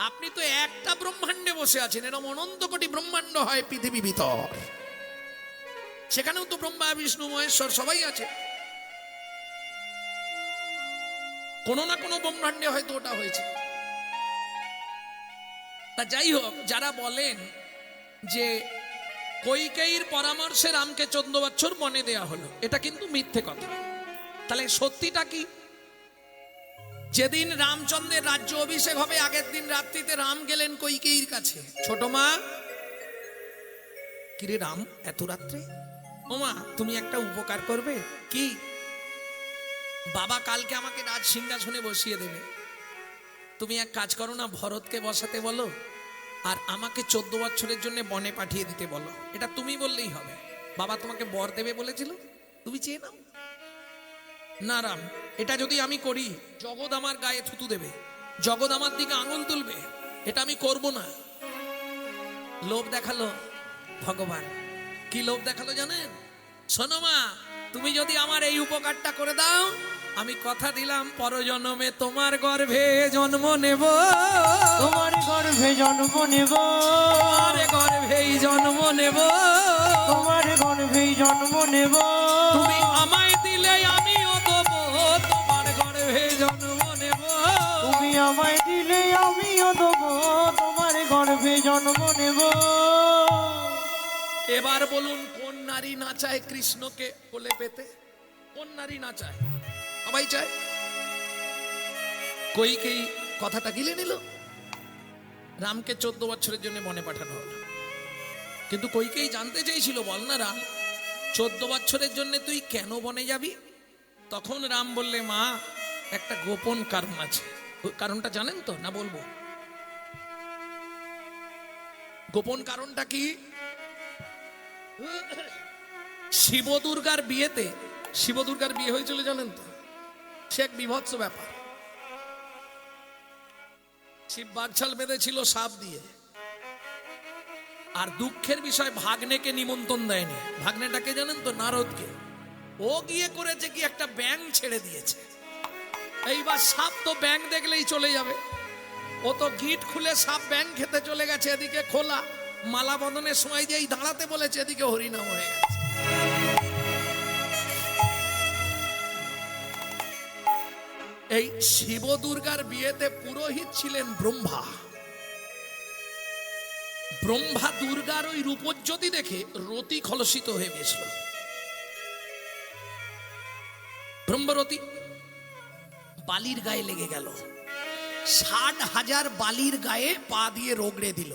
আপনি তো একটা ব্রহ্মাণ্ডে বসে আছেন, এরকম অনন্ত কোটি ব্রহ্মাণ্ড হয় পৃথিবী ভিতর, সেখানেও তো ব্রহ্মা বিষ্ণু মহেশ্বর সবাই আছে। কোনো না কোনো ব্রহ্মাণ্ডে হয়তো ওটা হয়েছে। তা যাই হোক, যারা বলেন যে কৈকেয়ীর পরামর্শে রামকে 14 বছর বনে দেয়া হলো, এটা কিন্তু মিথ্যে কথা। তাহলে সত্যিটা কি? যেদিন রামচন্দ্রের রাজ্য অভিষেক হবে, আগের দিন রাত্রিতে রাম গেলেন কৈকেয়ীর কাছে। ছোট মা, কিরে রাম এত রাত্রে? ও মা, তুমি একটা উপকার করবে। কি? বাবা কালকে আমাকে রাজ সিংহাসনে বসিয়ে দেবে, তুমি এক কাজ করো না, ভরতকে বসাতে বলো, আর আমাকে 14 বছরের জন্য বনে পাঠিয়ে দিতে বলো। এটা তুমি বললেই হবে। বাবা তোমাকে বর দেবে বলেছিল, তুমি চেয়ে নাও না। রাম, এটা যদি আমি করি, জগৎ আমার গায়ে থুতু দেবে, জগৎ আমার দিকে আঙুল তুলবে, এটা আমি করব না। লোভ দেখালো ভগবান। কি লোভ দেখালো জানেন? শোনো মা, তুমি যদি আমার এই উপকারটা করে দাও, আমি কথা দিলাম পরজন্মে তোমার গর্ভে জন্ম নেব, তোমার গর্ভে জন্ম নেব, তোমার গর্ভেই জন্ম নেব, তোমার গর্ভেই জন্ম নেব। তুমি আমায় দিলে আমিও দেবো, তোমার গর্ভে জন্ম নেব। তুমি আমায় দিলে আমিও দেবো, তোমার গর্ভে জন্ম নেব। এবার বলুন, কোন নারী না চায় কৃষ্ণকে কোলে পেতে? কোন নারী না চায়? সবাই চায়। কৈকেয়ী কথাটা গিলে নিল, রামকে 14 বছরের জন্য বনে পাঠানো হলো। কিন্তু কৈকেয়ী জানতে চেয়েছিল, বল না রাম, 14 বছরের জন্য তুই কেন বনে যাবি? তখন রাম বললে, মা, একটা গোপন কারণ আছে। কারণটা জানেন তো? না বলবো? গোপন কারণটা কি? শিব দুর্গার বিয়েতে, শিব দুর্গার বিয়ে হয়েছিল জানেন তো? সে এক বিভৎস ব্যাপার। শিব বাগছাল বেঁধেছিল সাপ দিয়ে, আর দুঃখের বিষয় ভাগ্নেকে নিমন্ত্রণ দেয়নি। ভাগ্নেটাকে জানেন তো? নারদকে। ও গিয়ে করেছে কি, একটা ব্যাঙ ছেড়ে দিয়েছে। এইবার সাপ তো ব্যাঙ দেখলেই চলে যাবে, ও তো গিট খুলে সাপ ব্যাঙ খেতে চলে গেছে। এদিকে খোলা মালা বদনের সময় যেই দাঁড়াতে বলেছে, এদিকে হরিনাম হয়ে গেছে। এই শিব দুর্গার বিয়েতে পুরোহিত ছিলেন ব্রহ্মা। ব্রহ্মা দুর্গার ওই রূপজ্যোতি দেখে রতি খলসিত হয়ে গেছিল। ব্রহ্মরতি বালির গায়ে লেগে গেল, 60,000 বালির গায়ে পা দিয়ে রগড়ে দিল।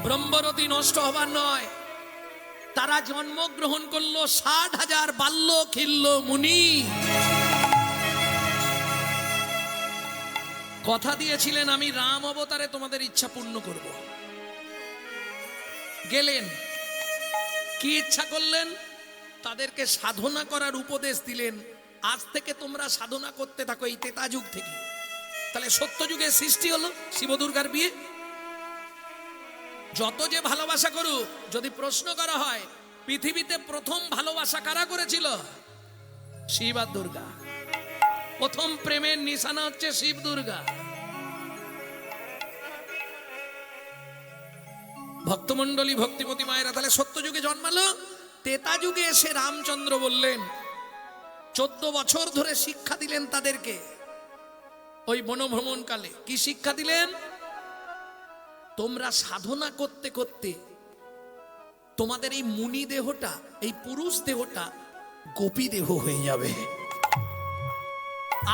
ব্রহ্মরতি নষ্ট হবার নয়, তারা জন্মগ্রহণ করলো 60,000 বাল্য খিল্ল মুনি। কথা দিয়েছিলেন আমি রাম অবতারে তোমাদের ইচ্ছা পূর্ণ করব। গেলেন, কি ইচ্ছা করলেন? তাদেরকে সাধনা করার উপদেশ দিলেন। আজ থেকে তোমরা সাধনা করতে থাকো, এই ত্রেতা যুগ থেকে। তাহলে সত্য যুগে সৃষ্টি হলো শিব দুর্গার বিয়ে। যত যে ভালোবাসা করুক, যদি প্রশ্ন করা হয় পৃথিবীতে প্রথম ভালোবাসা কারা করেছিল? শিব আর দুর্গা। প্রথম প্রেমের নিশানা হচ্ছে শিব দুর্গা। ভক্তমন্ডলী, ভক্তিমতী মায়েরা, তাহলে সত্য যুগে জন্মালো। ত্রেতা যুগে এসে রামচন্দ্র বললেন, 14 বছর ধরে শিক্ষা দিলেন তাদেরকে। ওই বনভ্রমণ কালে কি শিক্ষা দিলেন? তোমরা সাধনা করতে করতে তোমাদের এই মুনি দেহটা, এই পুরুষ দেহটা গোপী দেহ হয়ে যাবে।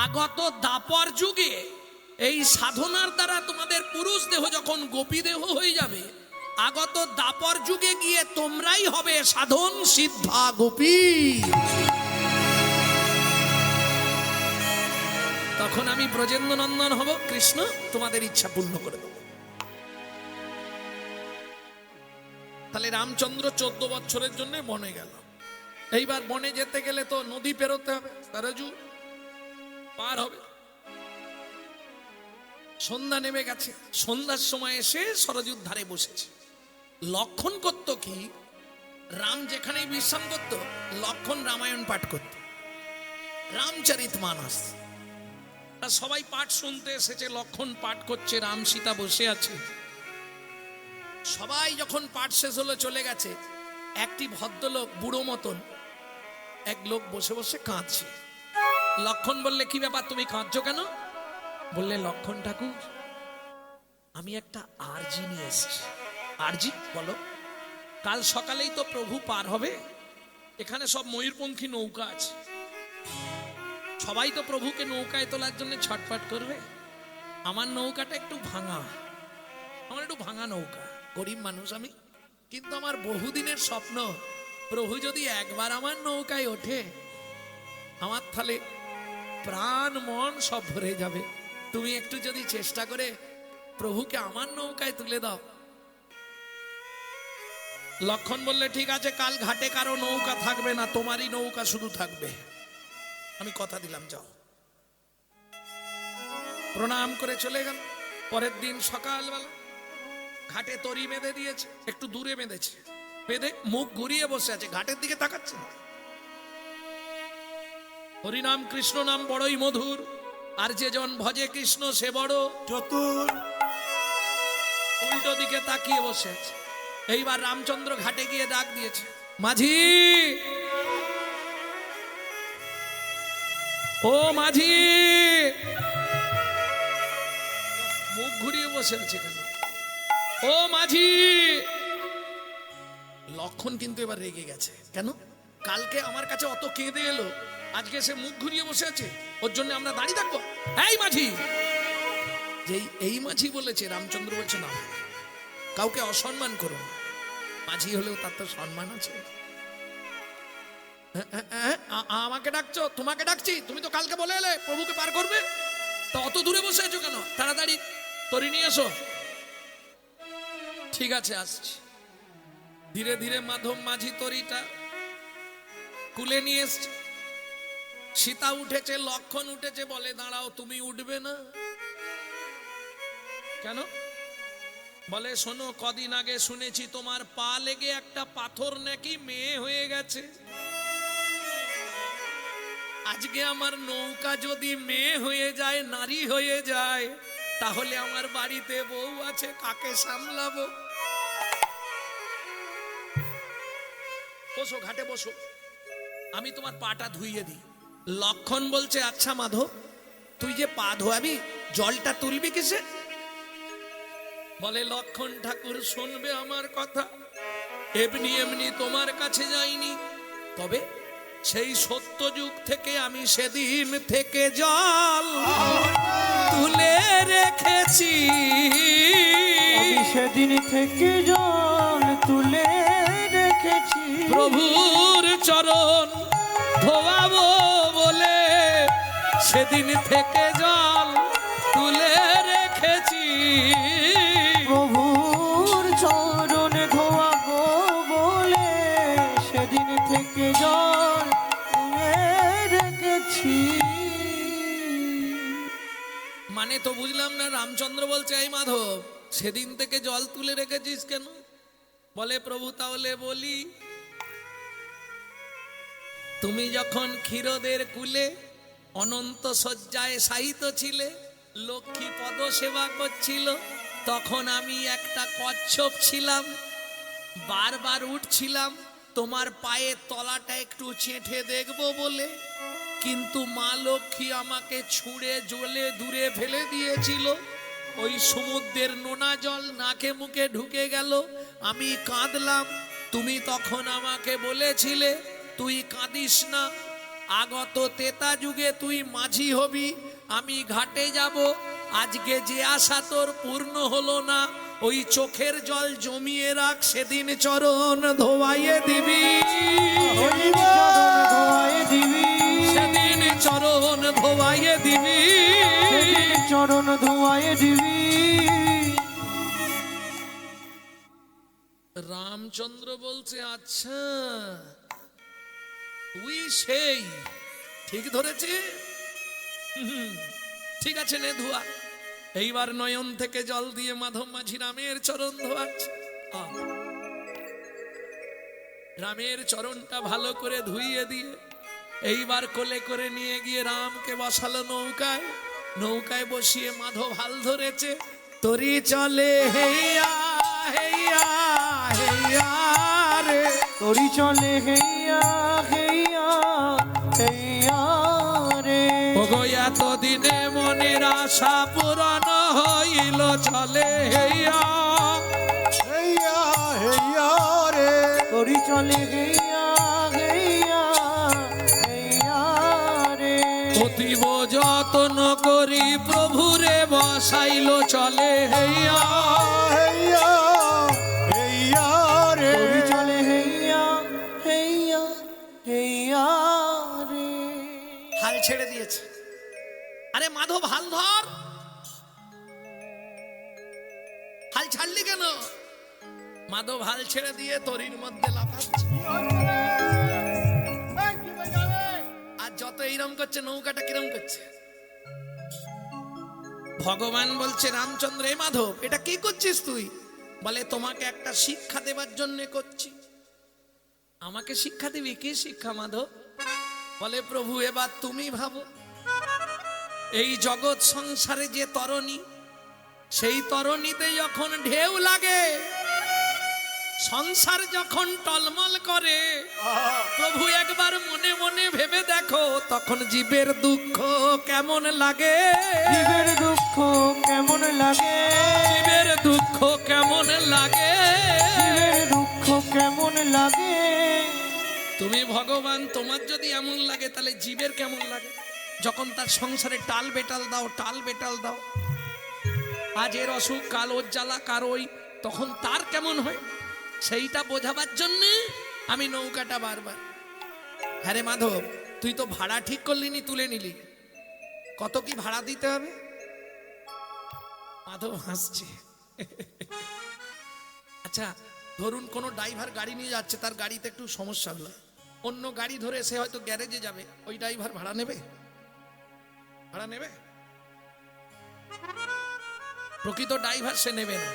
আগত দাপর যুগে এই সাধনার দ্বারা তোমাদের পুরুষ দেহ যখন গোপী দেহ হয়ে যাবে, আগত দাপর যুগে গিয়ে তোমরাই হবে সাধন সিদ্ধা গোপী। তখন আমি ব্রজেন্দ্র নন্দন হব, কৃষ্ণ তোমাদের ইচ্ছা পূর্ণ করে দেব। তাহলে রামচন্দ্র 14 বছরের জন্য বনে গেল। এইবার বনে যেতে গেলে তো নদী পেরোতে হবে, সরজু পার হবে। সন্ধ্যা নেমে গেছে, সন্ধ্যার সময় এসে সরজুর ধারে বসেছে। লক্ষণ করত কি? রাম যেখানে বিশ্রাম করত, লক্ষণ রামায়ণ পাঠ করত, রামচরিতমানস। সবাই পাঠ শুনতে এসেছে, লক্ষণ পাঠ করছে, রাম সীতা বসে আছে। সবাই যখন পাঠ শেষ হলো চলে গেছে, একটি ভদ্রলোক বুড়ো মতন এক লোক বসে বসে কাঁদছে। লক্ষণ বললে, কি ব্যাপার, তুমি কাঁদছো কেন? বললে, লক্ষণ ঠাকুর, আমি একটা আরজি নিয়ে এসেছি। আরজি? বলো। কাল সকালেই তো প্রভু পার হবে, এখানে সব ময়ূরপঙ্খী নৌকা আছে, সবাই তো প্রভুকে নৌকায় তোলার জন্য ছটফট করবে। আমার নৌকাটা একটু ভাঙা, আমার একটু ভাঙা নৌকা, গরিব মানুষ আমি, কিন্তু আমার বহুদিনের স্বপ্ন, প্রভু যদি একবার আমার নৌকায় ওঠে, আমার তাহলে প্রাণ মন সব ভরে যাবে। তুমি একটু যদি চেষ্টা করে প্রভুকে আমার নৌকায় তুলে দাও। লক্ষণ বললে, ঠিক আছে, কাল ঘাটে কারো নৌকা থাকবে না, তোমারই নৌকা শুধু থাকবে, আমি কথা দিলাম, যাও। প্রণাম করে চলে গেল। পরের দিন সকালবেলা ঘাটে তরি বেঁধে দিয়েছে, একটু দূরে বেঁধেছে, বেঁধে মুখ ঘুরিয়ে বসে আছে, ঘাটের দিকে তাকাচ্ছে না। হরিনাম কৃষ্ণ নাম বড়ই মধুর, আর যে জন ভজে কৃষ্ণ সে বড় চতুর। উল্টো দিকে তাকিয়ে বসে আছে। এইবার রামচন্দ্র ঘাটে গিয়ে ডাক দিয়েছে, মাঝি, ও মাঝি। মুখ ঘুরিয়ে বসে আছে কেন? ও মাঝি। লক্ষণ কিন্তু এবার রেগে গেছে। কেন? কালকে আমার কাছে অত কেঁদে এলো, আজকে সে মুখ ঘুরিয়ে বসে আছে, ওর জন্য আমরা দাঁড়িয়ে থাকবো? এই মাঝি। যেই এই মাঝি বলেছে, রামচন্দ্র বলছে, না, কাউকে অসম্মান করো না, মাঝি হলেও তার তো সম্মান আছে। আমাকে ডাকছো? তোমাকে ডাকছি, তুমি তো কালকে বলে এলে প্রভুকে পার করবে, তো অত দূরে বসে আছো কেন? তাড়াতাড়ি তরি নিয়ে এসো। ঠিক আছে, আসছি। ধীরে ধীরে মাধব মাঝি তরিটা কুলে নিয়ে এসছে। সীতা উঠেছে, লক্ষণ উঠেছে, বলে, দাঁড়াও, তুমি উঠবে না কেন? বলে, শোনো, কদিন আগে শুনেছি তোমার পা লেগে একটা পাথর নাকি মেয়ে হয়ে গেছে। আজকে আমার নৌকা যদি মেয়ে হয়ে যায়, নারী হয়ে যায়, তাহলে আমার বাড়িতে বউ আছে, কাকে সামলাবো? বসো, ঘাটে বসো, আমি তোমার পাটা ধুইয়ে দিই। লক্ষণ বলছে, আচ্ছা মাধব, তুই যে পা ধোয়াবি, জলটা তুলবি কিসে? বলে, লক্ষণ ঠাকুর শুনবে আমার কথা, এমনি এমনি তোমার কাছে যাইনি, তবে সেই সত্যযুগ থেকে আমি সেদিন থেকে জল তুলে রেখেছি। আমি সেদিন থেকে জল তুলে রেখেছি, প্রভুর চরণ ধোয়াবো বলে সেদিন থেকে জল তুলে রেখেছি। প্রভুর চরণ ধোয়াবো বলে সেদিন থেকে জল তুলে রেখেছি। মানে তো বুঝলাম না। রামচন্দ্র বলছে, এই মাধব, সেদিন থেকে জল তুলে রেখেছিস কেন? বলে, প্রভু তাহলে বলি, তুমি যখন ক্ষীরদের কুলে অনন্ত শয্যায় শায়িত ছিলে, লক্ষ্মী পদ সেবা করছিল, তখন আমি একটা কচ্ছপ ছিলাম, বারবার উঠছিলাম তোমার পায়ের তলাটা একটু চেটে দেখবো বলে, কিন্তু মা লক্ষ্মী আমাকে ছুঁড়ে জলে দূরে ফেলে দিয়েছিল। ওই সমুদ্রের নোনা জল নাকে মুখে ঢুকে গেল, আমি কাঁদলাম। তুমি তখন আমাকে বলেছিলে, তুই কাঁদিস না, আগত তেতা যুগে তুই মাঝি হবি, আমি ঘাটে যাব। আজকে যে আশা তোর পূর্ণ হলো না, ওই চোখের জল জমিয়ে রাখ, সেদিন চরণ ধোয়াইয়ে দিবি, চরণ ধোয়ায় দিবি, সেদিন চরণ ধোয়াইয়ে দিবি। সেদিন চরণ ধোয়ায় দিবি। রামচন্দ্র বলছে, আচ্ছা তুই সেই, ঠিক ধরেছি, ঠিক আছে, নে ধোয়া। এইবার নয়ন থেকে জল দিয়ে মাধব মাঝি রামের চরণ ধোয়াচ্ছে। রামের চরণটা ভালো করে ধুইয়ে দিয়ে এইবার কোলে করে নিয়ে গিয়ে রামকে বসালো নৌকায়। নৌকায় বসিয়ে মাধব হাল ধরেছে, তরি চলে হেইয়া হেইয়া হেইয়া রে, তরি চলে হেইয়া হেইয়া হেইয়া রে। ওগো এতদিনে মনের আশা পূরণ হইল, চলে হেইয়া হেইয়া হেইয়া রে, তরি চলে হেইয়া হেইয়া হেইয়া রে। অতীব যত্ন করি প্রভুরে বসাইল, চলে হেইয়া হেইয়া হেইয়া রে, তরি চলে হেইয়া হেইয়া হেইয়া রে। হাল ছেড়ে দিয়েছে। আরে মাধব, হাল ধর, হাল ছাড়লি কেন? মাধব হাল ছেড়ে দিয়ে তরির মধ্যে লাফাচ্ছে, আর যত এইরকম করছে নৌকাটা কিরম করছে। ভগবান বলছে, রামচন্দ্র, এ মাধব, এটা কি করছিস তুই? বলে, তোমাকে একটা শিক্ষা দেবার জন্য করছি। আমাকে শিক্ষা দিবি? কি শিক্ষা মাধব? বলে, প্রভু এবার তুমি ভাবো, এই জগৎ সংসারে যে তরণী, সেই তরণীতে যখন ঢেউ লাগে, সংসার যখন টলমল করে, প্রভু একবার মনে মনে ভেবে দেখো, তখন জীবের দুঃখ কেমন লাগে, জীবের দুঃখ কেমন লাগে, জীবের দুঃখ কেমন লাগে, জীবের দুঃখ কেমন লাগে। তুমি ভগবান, তোমার যদি এমন লাগে, তাহলে জীবের কেমন লাগে? যখন তার সংসারে টাল বেটাল দাও, টাল বেটাল দাও, আজ এর অসুখ, কাল ওর জ্বালা, কার ওই, তখন তার কেমন হয়, সেইটা বোঝাবার জন্যে আমি নৌকাটা বারবার। হ্যাঁ রে মাধব, তুই তো ভাড়া ঠিক করলি নি, তুলে নিলি, কত কি ভাড়া দিতে হবে? মাধব হাসছে। আচ্ছা, ধরুন কোনো ড্রাইভার গাড়ি নিয়ে যাচ্ছে, তার গাড়িতে একটু সমস্যা হলো, অন্য গাড়ি ধরে সে হয়তো গ্যারেজে যাবে, ওই ড্রাইভার ভাড়া নেবে? ভাড়া নেবে? প্রকৃত ড্রাইভার সে নেবে না।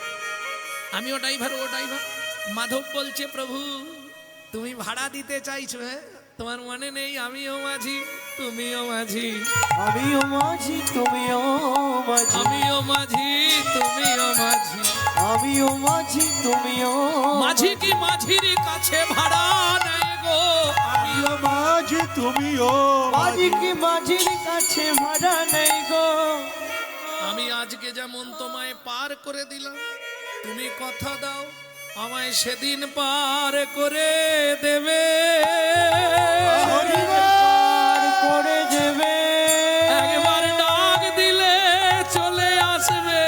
আমিও ড্রাইভার, ও ড্রাইভার। মাধব বলছে, প্রভু তুমি ভাড়া দিতে চাইছো, হ্যাঁ? তোমার মনে নেই আমিও মাঝি, তুমিও মাঝি, আমিও মাঝি তুমিও মাঝি, আমিও মাঝি, তুমিও মাঝি, আমিও মাঝি তুমিও মাঝি কি মাঝির কাছে ভাড়া নেয় গো, আমিও মাঝি তুমিও মাঝি কি মাঝির কাছে ভাড়া নেই গো। আমি আজকে যেমন তোমায় পার করে দিলাম, তুমি কথা দাও আমায় সেদিন পার করে দেবে। পার করে দেবে। একবার ডাক দিলে চলে আসবে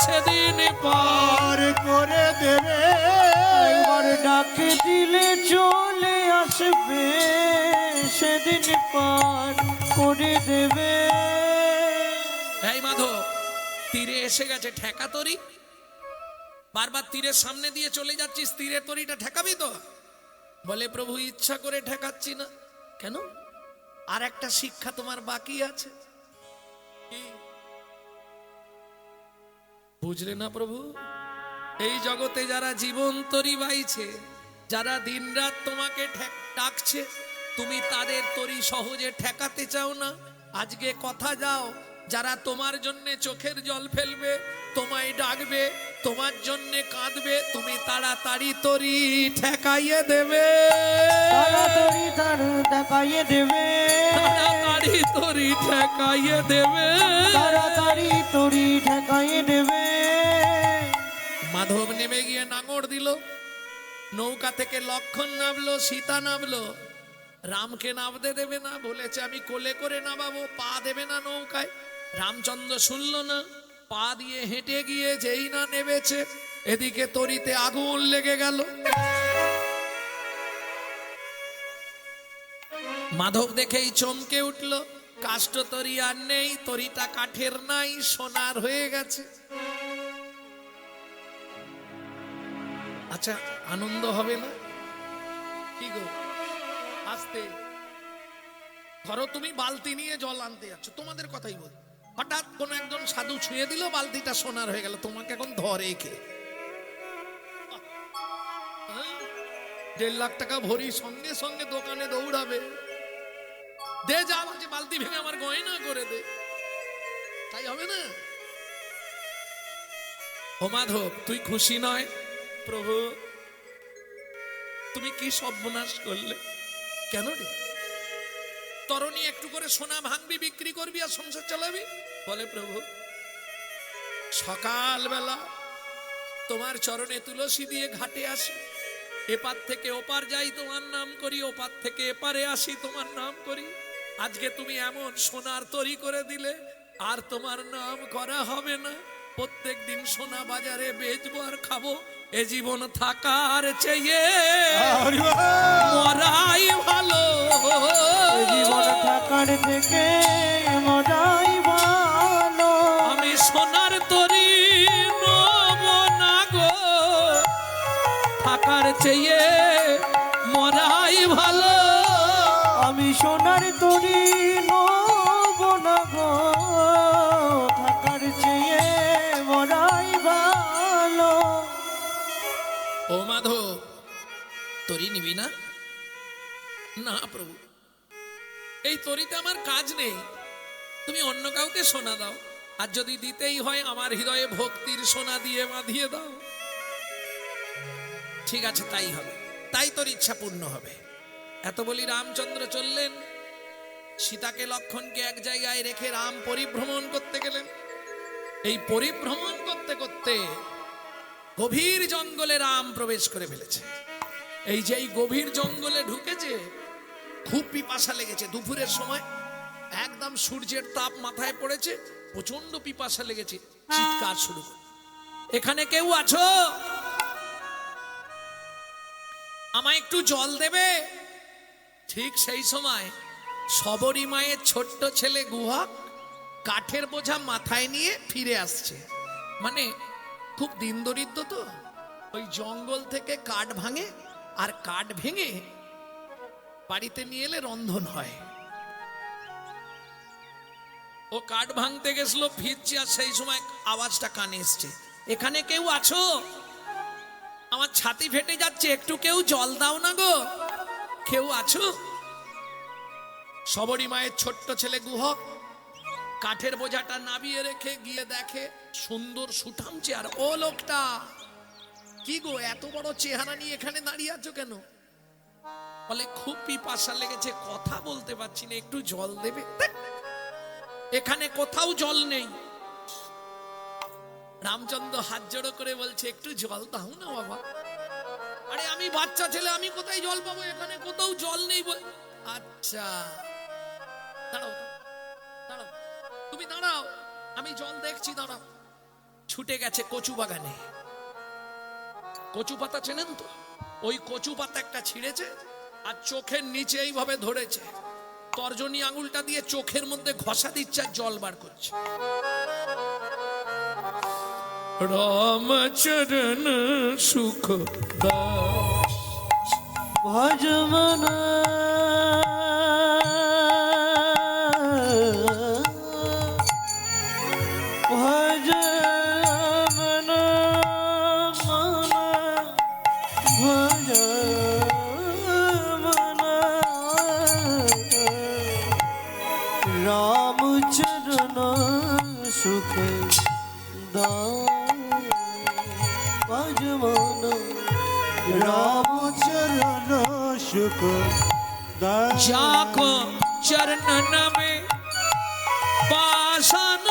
সেদিন পার পার করে দেবে। একবার ডাক দিলে চলে আসবে সেদিন পার করে দেবে। এই মাধব, তীরে এসে গেছে ঠেকা তরি, বারবার তীরের সামনে দিয়ে চলে যাচ্ছিস, তীরের তরিটা ঠেকাবি তো? বলে প্রভু ইচ্ছা করে ঠেকাচ্ছি না। কেন? আর একটা শিক্ষা তোমার বাকি আছে। কি? বুঝলে না প্রভু? এই জগতে যারা জীবন তরি বাইছে, যারা দিনরাত তোমাকে ডাকছে, তুমি তাদের তরি সহজে ঠেকাতে চাও না। আজকে কথা যাও, যারা তোমার জন্য চোখের জল ফেলবে, তোমায় ডাকবে, তোমার জন্য কাঁদবে, তুমি তাড়াতাড়ি তরি ঠেকাইয়ে দেবে। তাড়াতাড়ি তার দেখাইয়ে দেবে। তাড়াতাড়ি তরি ঠেকাইয়ে দেবে। তাড়াতাড়ি তরি ঠেকাইয়ে দেবে। মাধব নেমে গিয়ে নাঙড় দিল, নৌকা থেকে লক্ষণ নামলো, সীতা নামলো। রামকে নামতে দেবে না, বলেছে আমি কোলে করে নামাবো, পা দেবে না নৌকায়। রামচন্দ্র শুনল না, পা দিয়ে হেঁটে গিয়ে যেই না নেমেছে, এদিকে তরিতে আগুন লেগে গেল। মাধব দেখেই চমকে উঠল, কাষ্ঠ তরি আর নেই, তরিটা কাঠের নাই, সোনার হয়ে গেছে। আচ্ছা, আনন্দ হবে না? কি গো, আসতে ধরো তুমি বালতি নিয়ে জল আনতে যাচ্ছ, তোমাদের কথাই বল, হঠাৎ কোন একজন সাধু ছুঁয়ে দিল, বালতিটা সোনার হয়ে গেল, তোমাকে এখন ধরে কে? 1.5 লাখ টাকা ভরি, সঙ্গে সঙ্গে দোকানে দৌড়াবে, দে যা বলছে, বালতি ভেঙে আমার গয়না করে দে। তাই হবে না? ও মাধব, তুই খুশি নয়? প্রভু তুমি কি সর্বনাশ করলে? কেন রে? তরণী একটু করে সোনা ভাঙবি, বিক্রি করবি আর সংসার চালাবি? বলে প্রভু সকালবেলা তোমার চরণে তুলসী দিয়ে ঘাটে আসি, এপার থেকে ওপার যাই তোমার নাম করি, ওপার থেকে এপারে আসি তোমার নাম করি। আজকে তুমি এমন সোনার তরি করে দিলে, আর তোমার নাম করা হবে না। প্রত্যেক দিন সোনা বাজারে বেচবো আর খাবো। এ জীবন থাকার চেয়ে মরাই ভালো। জীবন থাকার থেকে মরাই ভালো। আমি সোনার তরি নব না গো, থাকার চেয়ে মরাই ভালো। আমি সোনার তরি নব না গো, থাকার চেয়ে মরাই ভালো। ও মাধব, তরি নিবি না? না প্রভু, এই তরিতে আমার কাজ নেই, তুমি অন্য কাউকে সোনা দাও, আর যদি দিতেই হয় আমার হৃদয়ে ভক্তির সোনা দিয়ে বাঁধিয়ে দাও। ঠিক আছে, তাই হবে, তাই তোর ইচ্ছা পূর্ণ হবে। এত বলি রামচন্দ্র চললেন, সীতাকে লক্ষণকে এক জায়গায় রেখে রাম পরিভ্রমণ করতে গেলেন। এই পরিভ্রমণ করতে করতে গভীর জঙ্গলে রাম প্রবেশ করে ফেলেছে। এই যে এই গভীর জঙ্গলে ঢুকেছে, খুব পিপাসা লেগেছে। দুপুরের সময় একদম সূর্যের তাপ মাথায় পড়েছে, প্রচন্ড পিপাসা লেগেছে, চিৎকার শুরু করে, এখানে কেউ আছো? আমায় একটু জল দেবে? ঠিক সেই সময় শবরী মায়ের ছোট্ট ছেলে গুহা কাঠের বোঝা মাথায় নিয়ে ফিরে আসছে। মানে খুব দিন দরিদ্র তো, ওই জঙ্গল থেকে কাঠ ভাঙে, আর কাঠ ভেঙে বাড়িতে নিয়ে এলে রন্ধন হয়। ও কাঠ ভাঙতে গেছিল, ফিরছে, আর সেই সময় আওয়াজটা কানে এসছে, এখানে কেউ আছো? আমার ছাতি ফেটে যাচ্ছে, একটু কেউ জল দাও না গো, কেউ আছো? শবরী মায়ের ছোট্ট ছেলে গুহক কাঠের বোঝাটা নামিয়ে রেখে গিয়ে দেখে সুন্দর সুঠাম চেহারা। ও লোকটা, কি গো এত বড় চেহারা নিয়ে এখানে দাঁড়িয়ে আছো কেন? বলে খুব পিপাসা লেগেছে, কথা বলতে পারছি না, একটু জল দেবে? ধ্যাৎ, এখানে কোথাও জল নেই। রামচন্দ্র হাত জোড়ো করে বলছে একটু জল দাও না বাবা। আরে আমি বাচ্চা ছেলে, আমি কোথায় জল পাবো, এখানে কোথাও জল নেই। আচ্ছা দাঁড়াও দাঁড়াও, তুমি দাঁড়াও, আমি জল দেখছি, দাঁড়াও। ছুটে গেছে কচু বাগানে। কচু পাতা চেনেন তো? ওই কচু পাতা একটা ছিঁড়েছে আর চোখের নিচে এইভাবে ধরেছে, তর্জনী আঙুলটা দিয়ে চোখের মধ্যে ঘষা দিচ্ছে আর জল বার করছে। রামচরণ সুখ ভজমন ভজমন ভজমন রামচরণ সুখ ভজমন রামচরণ সুখ দায়। जाको चरणन में पाषाण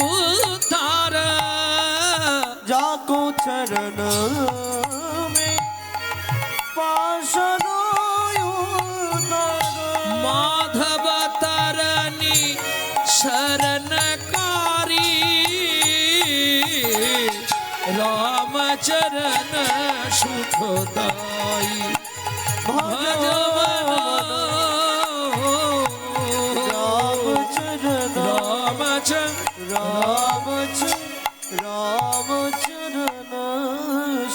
उतार, जाको चरण में पाषाण उतार, माधव तरनी शरणकारी, राम चरण सुखदाई भजवन रामचरण रामचरण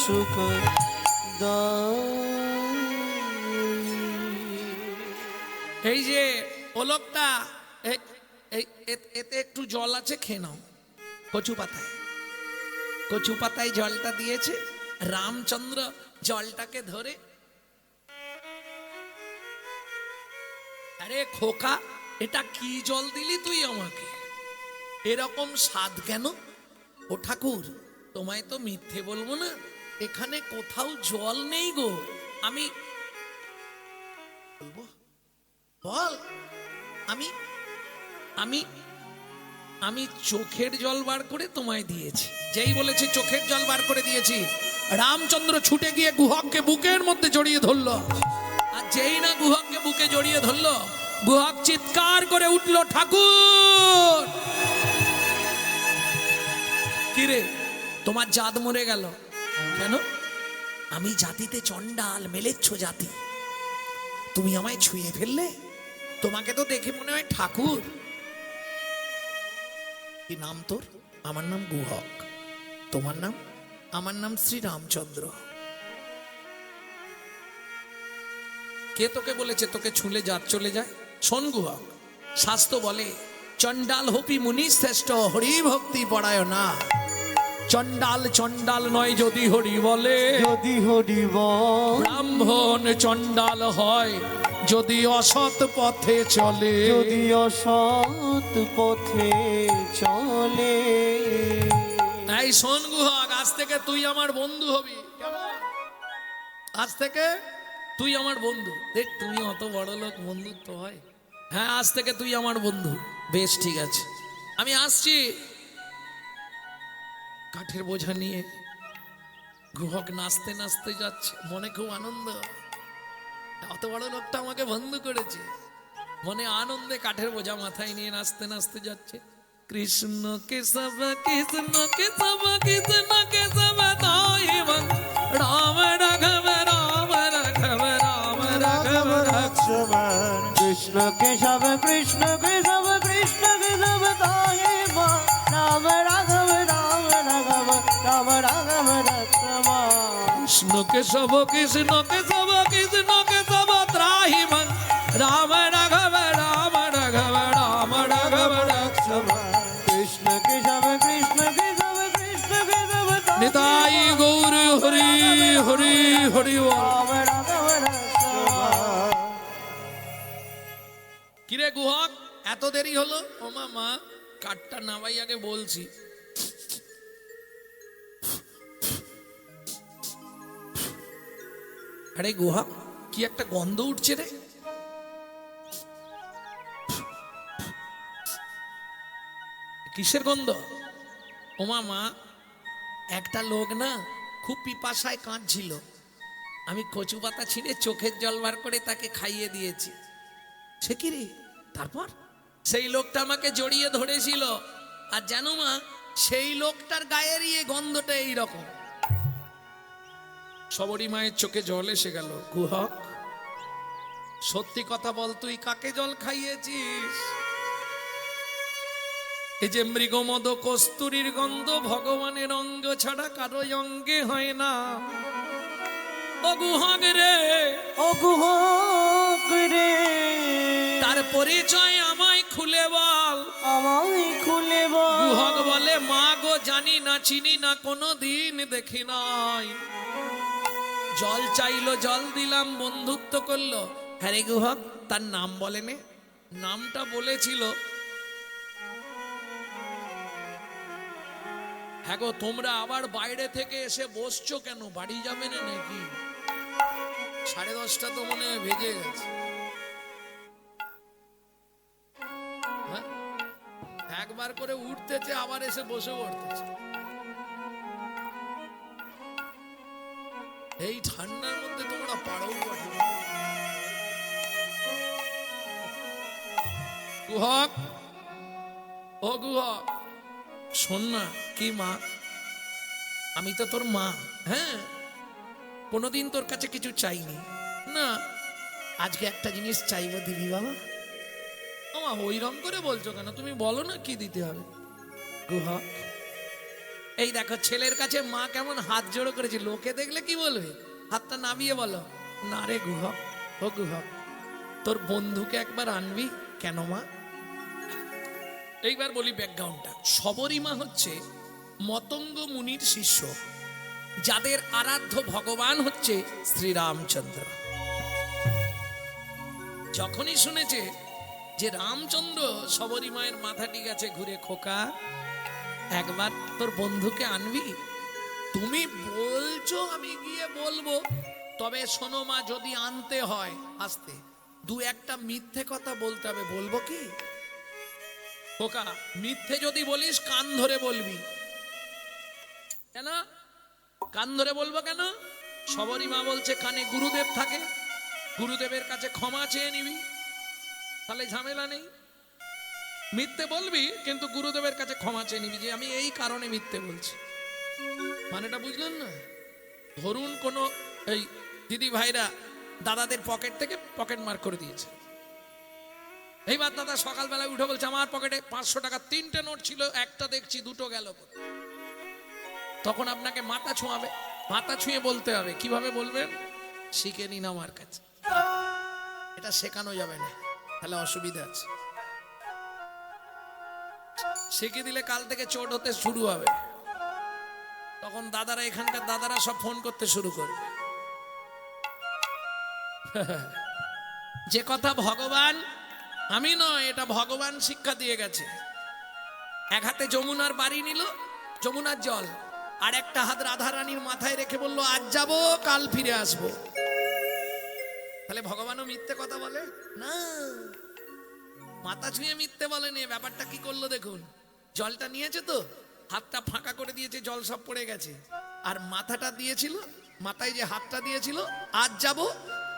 सुख এই যে ওলকটা এতে একটু জল আছে, খেয়ে নাও। কচু পাতায়, কচু পাতায় জলটা দিয়েছে। রামচন্দ্র জলটাকে ধরে, আরে খোকা এটা কি জল দিলি তুই আমাকে, এরকম স্বাদ কেন? ও ঠাকুর তোমায় তো মিথ্যে বলবো না, এখানে কোথাও জল নেই গো। আমি বলবো, বল। আমি আমি আমি চোখের জল বার করে তোমায় দিয়েছি। যেই বলেছে চোখের জল বার করে দিয়েছি, রামচন্দ্র ছুটে গিয়ে গুহককে বুকের মধ্যে জড়িয়ে ধরলো। আর যেই না গুহককে বুকে জড়িয়ে ধরলো, গুহক চিৎকার করে উঠলো, ঠাকুর কিরে তোমার জাত মরে গেল কেন? আমি জাতিতে চণ্ডাল, মেলেচ্ছ জাতি, তুমি আমায় ছুঁয়ে ফেললে। তোমাকে তো দেখে মনে হয় ঠাকুর। কি নাম তোর? আমার নাম গুহক। তোমার নাম? আমার নাম শ্রী রামচন্দ্র। কে তোকে বলেছে তোকে ছুলে জাত চলে যায়? শোন গুহক, শাস্ত্র বলে চণ্ডাল হপি মুনি শ্রেষ্ঠ, হরি ভক্তি পড়ায় না। চণ্ডাল চণ্ডাল নয় যদি হরি বলে, যদি হরি বল, ব্রাহ্মণ চণ্ডাল হয় যদি অসৎ পথে চলে। যদি অসৎ পথে চলে। এই শোন গুহক, আজ থেকে তুই আমার বন্ধু হবি। কেমন? আজ থেকে তুই আমার বন্ধু। দেখ তুমি অত বড় লোক, বন্ধুত্ব হয়? হ্যাঁ আজ থেকে তুই আমার বন্ধু। বেশ ঠিক আছে, আমি আসছি। কাঠের বোঝা নিয়ে গুহক নাচতে নাচতে যাচ্ছে, মনে খুব আনন্দ। অত বড় লোকটা আমাকে বন্ধু করেছে, মনে আনন্দে কাঠের বোঝা মাথায় নিয়ে নাচতে নাচতে যাচ্ছে। কৃষ্ণ কেশব কৃষ্ণ কেশব কৃষ্ণ কেশব দাই রাম রাঘব রাম রাঘব রাম রাঘব लक्ष्मण कृष्ण केशव कृष्ण केशव कृष्ण केशव ताये मां, राम राघव राम राघव राम राघव लक्ष्मण। কৃষ্ণ কেশব কৃষ্ণ কেশব কৃষ্ণ কেশব ত্রাহি মন, রাম রাঘব রাম রাঘব রাম রাঘব लक्ष्मण कृष्ण केशव कृष्ण केशव कृष्ण केशव ताये নিতাই গৌর হরি হরি হরি বল। राम राघव लक्ष्मण। কিরে গুহক এত দেরি হলো? ও মা, কাঠটা নামাই আগে বলছি। আরে গুহক কি একটা গন্ধ উঠছে রে, কিসের গন্ধ? ওমা মা, একটা লোক না খুব পিপাসায় কাঁদছিল, আমি কচু পাতা ছিঁড়ে চোখের জল বার করে তাকে খাইয়ে দিয়েছি। সে কি রে? তারপর সেই লোকটা আমাকে জড়িয়ে ধরেছিল, আর জানো মা, সেই লোকটার গায়ের এই গন্ধটা এইরকম। সবরী মায়ের চোখে জল এসে গেল। গুহক, সত্যি কথা বল, তুই কাকে জল খাইয়েছিস? এই যে মৃগমদ কস্তুরীর গন্ধ ভগবানের অঙ্গ ছাড়া কারো অঙ্গে হয় না। ও গুহক রে, ও গুহক রে, তার পরিচয় আমায় খুলে বল। আমায় খুলে বল। গুহক বলে, মা গো, জানি না, চিনি না, কোনো দিন দেখি নাই। জল চাইলো, জল দিলাম, বন্ধুত্ব করলো। হ্যাঁ রে গুহক, তার নাম বলেনে? নামটা বলেছিল। হ্যাঁ গো, তোমরা আবার বাইরে থেকে এসে বসছো কেন? বাড়ি যাবে না নাকি? 10:30 তো মনে হয় ভেজে গেছে। হ্যাঁ? একবার করে উঠতেছে, আবার এসে বসে পড়তেছে। এই ঠান্ডার মধ্যে তোমরা পারো বটে। গুহক, ও গুহক, শোন না। কি মা? আমি তো তোর মা। হ্যাঁ, কোনোদিন তোর কাছে কিছু চাইনি না, আজকে একটা জিনিস চাইবো, দিবি বাবা? আমা ওইরকম করে বলছো কেন? তুমি বলো না কি দিতে হবে। গুহক, এই দেখো ছেলের কাছে মা কেমন হাত জোড়ো করেছে, লোকে দেখলে কি বলবে? হাতটা নামিয়ে বলো। না রে গুহক, ও গুহক, তোর বন্ধুকে একবার আনবি। কেন মা? এইবার বলি ব্যাকগ্রাউন্ডটা। শবরী মা হচ্ছে মতঙ্গ মুনির শিষ্য, যাদের আরাধ্য ভগবান হচ্ছে শ্রীরামচন্দ্র। যখনই শুনেছে যে রামচন্দ্র শবরী মায়ের মাথাটি গেছে ঘুরে, খোকা একবার তোর বন্ধুকে আনবি? তুমি বলছো, আমি গিয়ে বলবো, তবে শোনো মা, যদি আনতে হয় আসতে 2-1টা মিথ্যে কথা বলতে হবে। বলবো কি খোকা? মিথ্যে যদি বলিস কান ধরে বলবি। কেন কান ধরে বলবো? কেন? শবরী মা বলছে কানে গুরুদেব থাকে, গুরুদেবের কাছে ক্ষমা চেয়ে নিবি, তাহলে ঝামেলা নেই। মিথ্যে বলবি কিন্তু গুরুদেবের কাছে ক্ষমা চেয়ে নিবি যে আমি এই কারণে মিথ্যে বলছি। মানেটা বুঝলেন না? ধরুন কোন এই দিদি ভাইরা দাদাদের পকেট থেকে পকেট মার করে দিয়েছে, এইবার দাদা সকালবেলায় উঠে বলছে আমার পকেটে 500 টাকা 3টে নোট ছিল, একটা দেখছি 2টো গেল। তখন আপনাকে মাথা ছোঁয়াবে, মাথা ছুঁয়ে বলতে হবে। কিভাবে বলবেন? শিখে নিন আমার কাছে, এটা শেখানো যাবে না, তাহলে অসুবিধা আছে। শিখিয়ে দিলে কাল থেকে চোট হতে শুরু হবে, তখন দাদারা, এখানকার দাদারা সব ফোন করতে শুরু করবে। যে কথা ভগবান, আমি নয়, এটা ভগবান শিক্ষা দিয়ে গেছে। এক হাতে যমুনার বাড়ি নিল, যমুনার জল, আর একটা হাত রাধারানীর মাথায় রেখে বলল আজ যাব কাল ফিরে আসবো। তাহলে ভগবানও মিথ্যে কথা বলে না? মাথা ছুঁয়ে মিথ্যে বলেনি। ব্যাপারটা কি করলো দেখুন, জলটা নিয়েছে তো, হাতটা ফাঁকা করে দিয়েছে, জল সব পড়ে গেছে, আর মাথাটা দিয়েছিল, মাথায় যে হাতটা দিয়েছিল, আজ যাব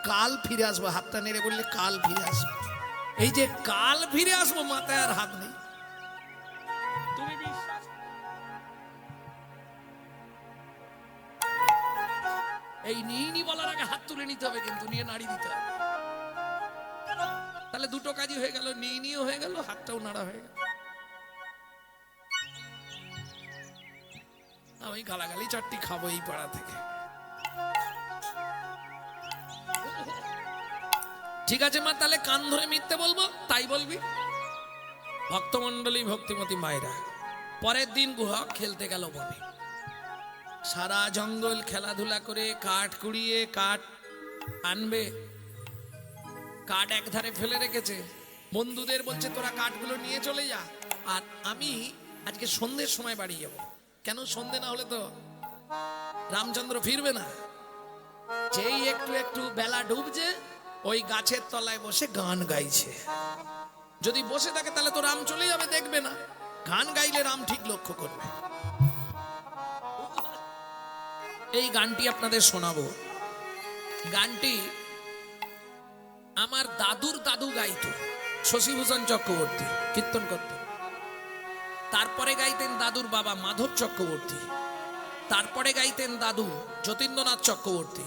কাল ফিরে আসবো, হাতটা নেড়ে বললে কাল ফিরে আসবো। এই যে কাল ফিরে আসবো, মাথায় আর হাত নেই। তুমি বিশ্বাস, এই নিইনি বলার আগে হাত তুলে নিতে হবে, কিন্তু নিয়ে নাড়ি দিতে হবে, তাহলে দুটো কাজই হয়ে গেল, নিইনিও হয়ে গেল, হাতটাও নাড়া হয়ে গেল। আমি গালাগালি চারটি খাবো এই পাড়া থেকে। ঠিক আছে মা, তাহলে কান ধরে মিথ্যে বলবো, তাই বলবি। ভক্তমন্ডলী, ভক্তিমতী মায়েরা, পরের দিন গুহক খেলতে গেল বনে। সারা জঙ্গল খেলাধুলা করে কাঠ কুড়িয়ে কাঠ আনবে, কাঠ এক ধারে ফেলে রেখেছে। বন্ধুদের বলছে তোরা কাঠগুলো নিয়ে চলে যা, আর আমি আজকে সন্ধ্যের সময় বাড়ি যাব। কেন? সন্ধ্যে না হলে তো রামচন্দ্র ফিরবে না। যেই একটু একটু বেলা ডুবছে ওই গাছের তলায় বসে গান গাইছে। যদি বসে থাকে তাহলে তো রাম চলে যাবে, দেখবে না। গান গাইলে রাম ঠিক লক্ষ্য করবে। এই গানটি আপনাদের শোনাবো। গানটি আমার দাদুর দাদু গাইতো, শশীভূষণ চক্রবর্তী কীর্তন করতেন। তারপরে গাইতেন দাদুর বাবা মাধব চক্রবর্তী, তারপরে গাইতেন দাদু যতীন্দ্রনাথ চক্রবর্তী,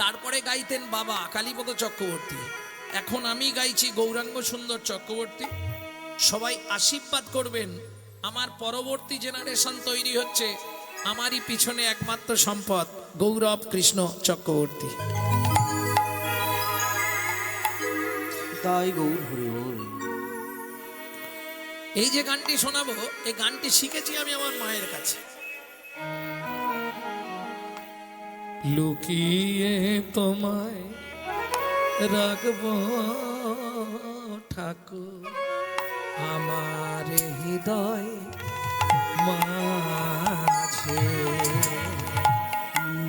তারপরে গাইতেন বাবা কালীপদ চক্রবর্তী। এখন আমি গাইছি গৌরাঙ্গ সুন্দর চক্রবর্তী। সবাই আশীর্বাদ করবেন। আমার পরবর্তী জেনারেশন তৈরি হচ্ছে, আমারই পিছনে একমাত্র সম্পদ গৌরব কৃষ্ণ চক্রবর্তী। তাই গৌর হরি বল। এই যে গানটি শোনাবো, এই গানটি শিখেছি আমি আমার মায়ের কাছে। লুকিয়ে তোমায় রাখবো ঠাকুর আমার হৃদয় মাঝে,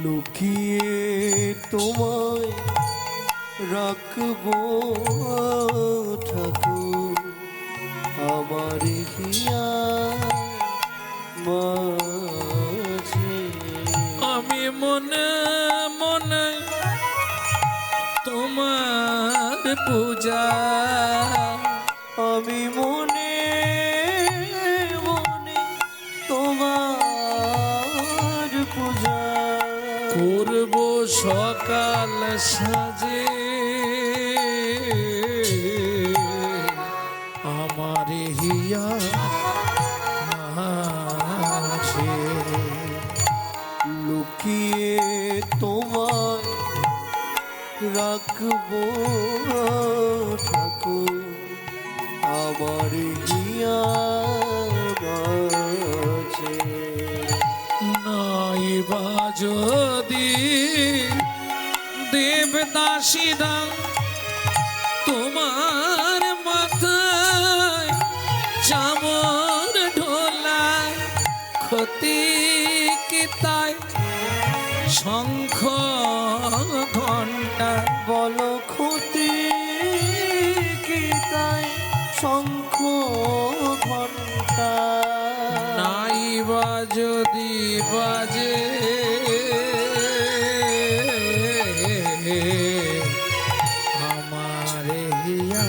লুকিয়ে তোমায় রাখবো ঠাকুর আমার হিয়া মাঝে। আমি মনে মনে তোমার পূজা, আমি মনে মনে তোমার পূজা করব সকাল সাজে আমার হিয়া মাঝে। লুকিয়ে তোমায় রাখবো ঠাকুর আমার হিয়া মাঝে। নাইবা যদি দেবদাসীরা তোমার মাথায় চামর ঢোলায়, ক্ষতি কি তাই শঙ্খ ঘণ্টা বলো ক্ষতি কি তাই শঙ্খ ঘণ্টা। নাইবা যদি বাজে আমার হিয়া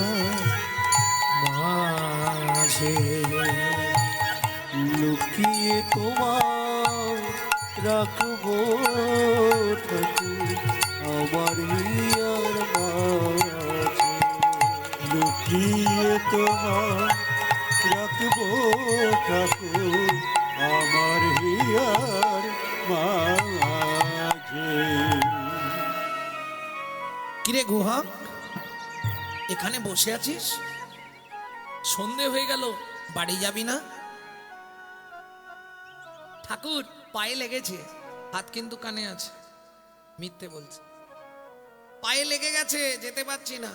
মাঝে। লুকিয়ে তোমায় রাখবো ঠাকুর আমার হিয়ার মাঝে। লুকিয়ে তোমার রাখবো ঠাকুর আমার হিয়ার মাঝে। কিরে গুহা, এখানে বসে আছিস? সন্ধে হয়ে গেল, বাড়ি যাবি না? ঠাকুর পায়ে লেগেছে, হাত কিন্তু কানে আছে। মিথ্যে বলছে, পায়ে লেগে গেছে, যেতে পারছি না।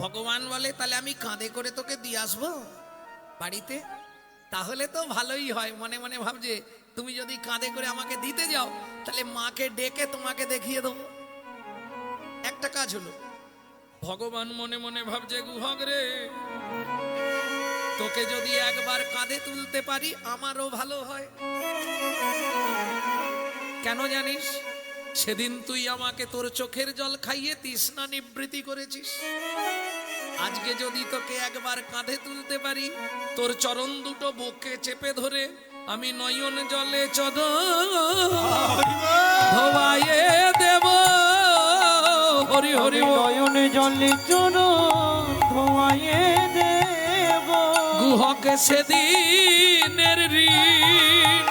ভগবান বলে তাহলে আমি কাঁধে করে তোকে দিয়ে আসবো বাড়িতে, তাহলে তো ভালোই হয়। মনে মনে ভাবছে তুমি যদি কাঁধে করে আমাকে দিতে যাও তাহলে মাকে ডেকে তোমাকে দেখিয়ে দেবো। একটা কাজ হলো। ভগবান মনে মনে ভাবছে গুহক রে, তোকে যদি একবার কাঁধে তুলতে পারি আমারও ভালো হয়। কেন জানিস? সেদিন তুই আমাকে তোর চোখের জল খাইয়ে তৃষ্ণা নিবৃত্তি করেছিস। আজকে যদি তোকে একবার কাঁধে তুলতে পারি, তোর চরণ দুটো বুকে চেপে ধরে আমি নয়ন জলে ধোবাইয়ে দেব। হরি হরি নয়নে জলে চরণ ধোয়াইয়ে দেব। গুহকে সেদিনের ঋণ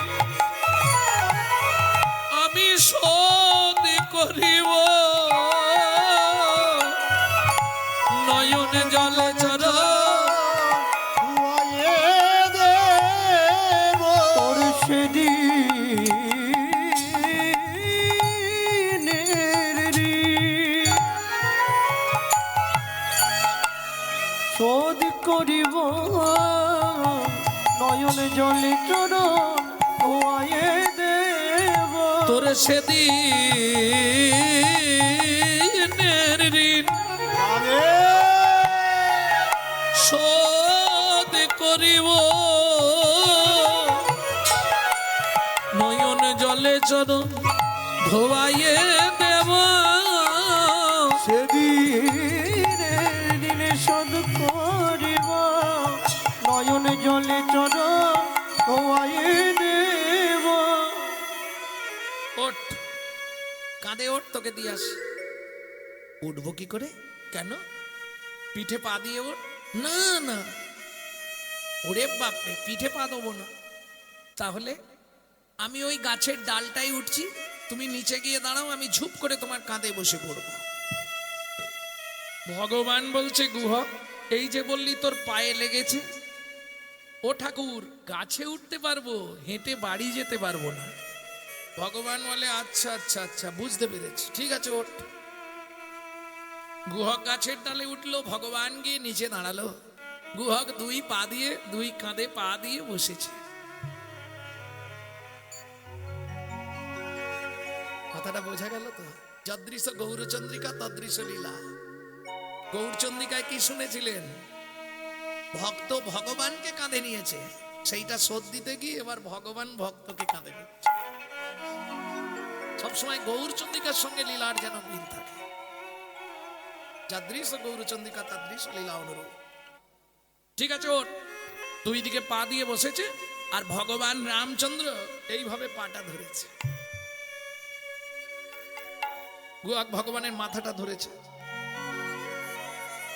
আমি শোধ করিব। নয়নে জলে চরণ ধোয়াইয়ে দেব। তোর সেদিনের ঋণ শোধ করিব। নয়নে জলে চরণ ধোয়াইয়ে দেব। তোর সেদিন শোধ করিব নয়ন জলে চরণ ধোয়াইয়ে দেব সেদিনে শোধ করিব নয়ন জলে চর হওয়াই দেব। ওঠ কাঁধে ওঠ, তোকে দিয়ে আসি। উঠবো কি করে? কেন? পিঠে পা দিয়ে ওঠ। না না, ওরে বাপরে, পিঠে পা দেবো না। তাহলে আমি ওই গাছের ডালটাই উঠছি, তুমি নিচে গিয়ে দাঁড়াও, আমি ঝুপ করে তোমার কাঁধে বসে পড়ব। ভগবান বলছে গুহ, এই যে বললি তোর পায়ে লেগেছে, ও ঠাকুর গাছে উঠতে পারবো, হেঁটে বাড়ি যেতে পারবো না। ভগবান বলে আচ্ছা আচ্ছা আচ্ছা, বুঝতে পেরেছি, ঠিক আছে ওঠ। গুহক গাছের ডালে উঠলো, ভগবান গিয়ে নিচে দাঁড়ালো। গুহক দুই পা দিয়ে, দুই কাঁধে পা দিয়ে বসেছে। কথাটা বোঝা গেল তো? যদৃশ গৌরচন্দ্রিকা তদৃশ লীলা। গৌরচন্দ্রিকায় কি শুনেছিলেন? ভক্ত ভগবানকে কাঁধে নিয়েছে, সেইটা শোধ দিতে গিয়ে এবার ভগবান ভক্তকে কাঁধে নিচ্ছে। সবসময় গৌরচন্দ্রিকার সঙ্গে লীলার যেন মিল থাকে। যাদৃশ গৌরচন্দ্রিকা তাদৃশ লীলা অনুরূপ। ঠিক আছে ওর দুই দিকে পা দিয়ে বসেছে, আর ভগবান রামচন্দ্র এইভাবে পাটা ধরেছে। গুহক ভগবানের মাথাটা ধরেছে।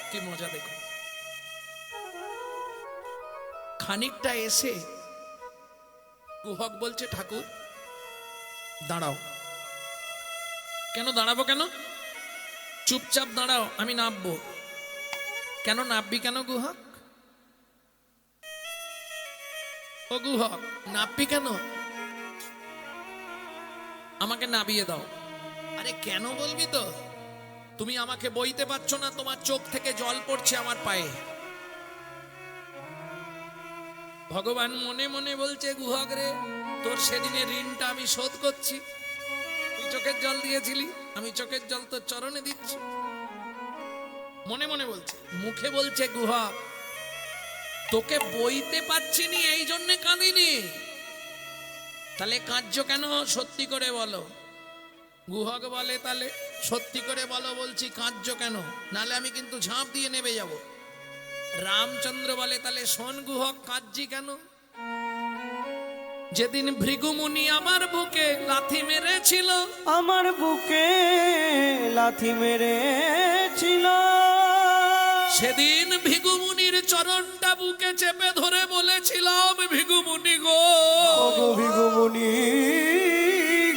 কি মজা দেখো। খানিকটা এসে গুহক বলছে ঠাকুর দাঁড়াও। কেন দাঁড়াবো? কেন? চুপচাপ দাঁড়াও, আমি নামবো। কেন নামবি কেন গুহক? ও গুহক নামবি কেন? আমাকে নামিয়ে দাও। আরে কেন বলবি তো? তুমি আমাকে বইতে পারছো না, তোমার চোখ থেকে জল পড়ছে আমার পায়ে। ভগবান মনে মনে বলছে গুহক রে, তোর সেদিনের ঋণটা আমি শোধ করছি। তুই চোখের জল দিয়েছিলি, আমি চোখের জল তোর চরণে দিচ্ছি। মনে মনে বলছে, মুখে বলছে গুহক তোকে বইতে পারছি নি, এই জন্যে কাঁদিনি। তাহলে কাঁদছো কেন? সত্যি করে বলো। গুহক বলে তাহলে সত্যি করে বলো, বলছি কাঁদছো কেন, নালে আমি কিন্তু ঝাঁপ দিয়ে নেমে যাব। রামচন্দ্র বলে তাহলে শোন গুহক, কাঁদছি কেন? যেদিন ভৃগুমুনি আমার বুকে লাথি মেরেছিল, আমার বুকে লাথি মেরেছিল, সেদিন ভৃগুমুনির চরণটা বুকে চেপে ধরে বলেছিলাম ভৃগুমুনি গো, ওগো ভিগুমুনি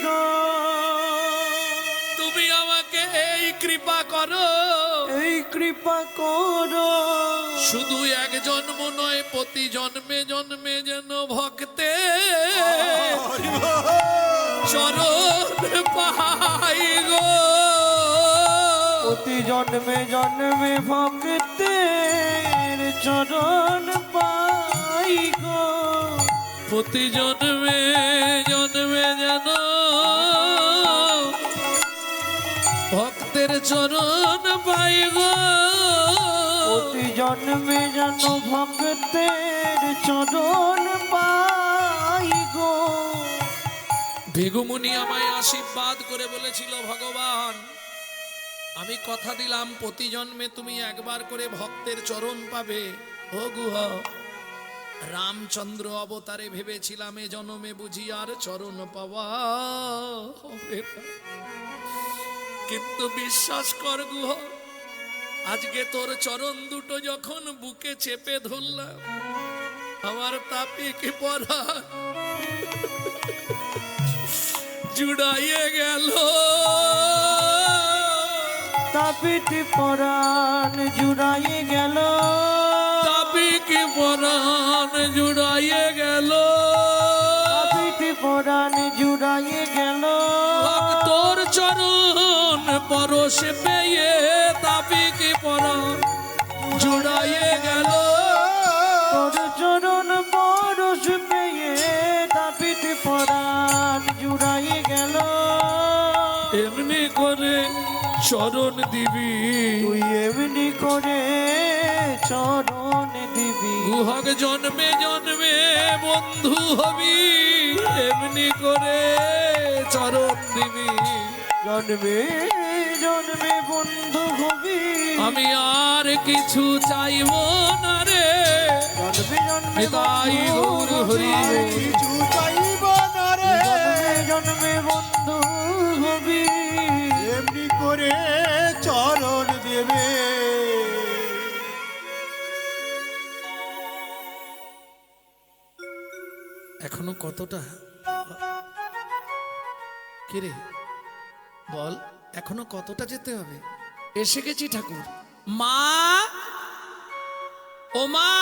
গো, তুমি আমাকে এই কৃপা করো, এই কৃপা করো, শুধু এক জন্ম নয় প্রতি জন্মে জন্মে যেন ভক্তে চরণ পাই গো, প্রতি জন্মে জন্মে ভক্তের চরণ পাই গো, প্রতি জন্মে জন্মে যেন ভক্তের চরণ পাই গো, প্রতি জন্মে যেন ভক্তের চরণ পাই গো। ভৃগুমুনি আমায় আশীর্বাদ করে বলেছিল ভগবান আমি কথা দিলাম প্রতি জন্মে তুমি একবার করে ভক্তের চরণ পাবে। ও গুহ, রামচন্দ্র অবতারে ভেবেছিলাম এ জন্মে বুঝি আর চরণ পাওয়া হবে না। কিন্তু বিশ্বাস কর গুহ, আজকে তোর চরণ দুটো যখন বুকে চেপে ধরলাম, আমার তাপিকে পড়া জুড়াইয়ে গেল, তাপিটি পরাণ জুড়াইয়ে গেল, তাপিকে পরাণ জুড়াইয়ে গেল, তাপিটি পরাণ জুড়াইয়ে গেল, তোর চরণ পরশ পেয়ে তাপিকে পরাণ জুড়াইয়ে গেল, তোর চরণ পরশ পেয়ে তাপিটি পরাণ জুড়াইয়ে গেল। এমনি করে চরণ দিবি, তুই এমনি করে চরণ দিবি গুহক জন্মে জন্মে বন্ধু হবি এমনি করে চরণ দিবি। জন্মে জন্মে বন্ধু হবি আমি আর কিছু চাইব না রে, জন্মে জন্মে নিতাই গৌর হরি আর বল। কিছু চাইব না রে, জন্মে বন্ধু হবি এমনি করে চরণ দেবে। এখনো কতটা, কিরে বল, এখনো কতটা যেতে হবে? এসে গেছি ঠাকুর। মা, ও মা,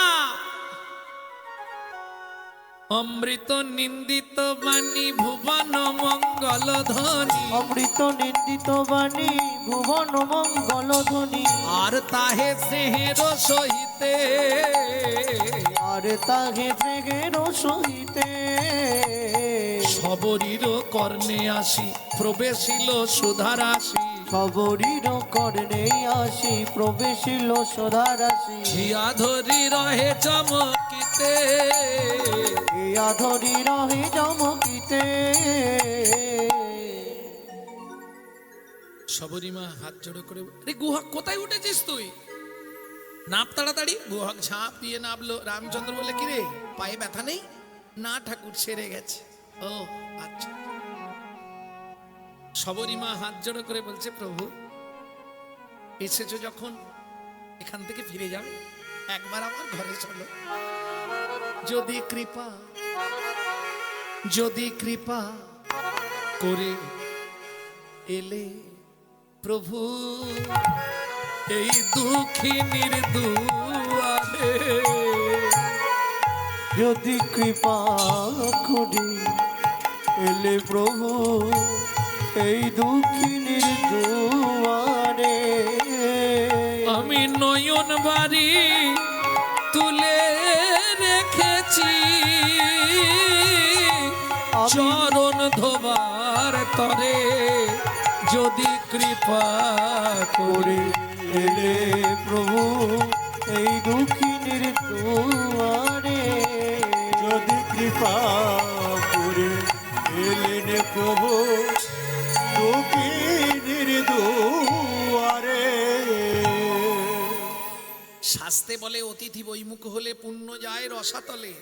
অমৃত নিন্দিত বাণী ভুবন মঙ্গল ধ্বনি, অমৃত নিন্দিত বাণী ভুবন মঙ্গল ধ্বনি আর তাহে স্নেহের সহিতে, আর তাহে প্রেমের সহিতে সবরীর কর্ণে আসি প্রবেশিল সুধারাশি, খবরির কর্ণে আসি প্রবেশিল সদারাশি হিয়া ধরি রহে চমকিতে, ইয়া ধরি রহে চমকিতে সবরীমা হাত জোড়ো করে, রে গুহক কোথায় উঠেছিস তুই? নাপ তাড়াতাড়ি। গুহক ঝাঁপ দিয়ে নামলো। রামচন্দ্র বলে, কি রে পায়ে ব্যথা নেই? না ঠাকুর, সেরে গেছে। ও আচ্ছা। সবরীমা হাত জোড়ো করে বলছে, প্রভু এসেছো যখন এখান থেকে ফিরে যাবে, একবার আমার ঘরে চলো। যদি কৃপা করে এলে প্রভু এই দুঃখিনীর দুয়ারে, যদি কৃপা করি এলে প্রভু এই দুঃখিনীর দুয়ারে আমি নয়ন বাড়ি তুলে রেখেছি চরণ ধোবার তরে, যদি কৃপা করে করে এলে প্রভু এই দুঃখিনীর দুয়ারে যদি কৃপা করে এলেন প্রভু দুঃখিনীর দুয়ারে। শাস্তে বলে অতিথি বৈমুখ হলে পুণ্য যায় রসাতলে।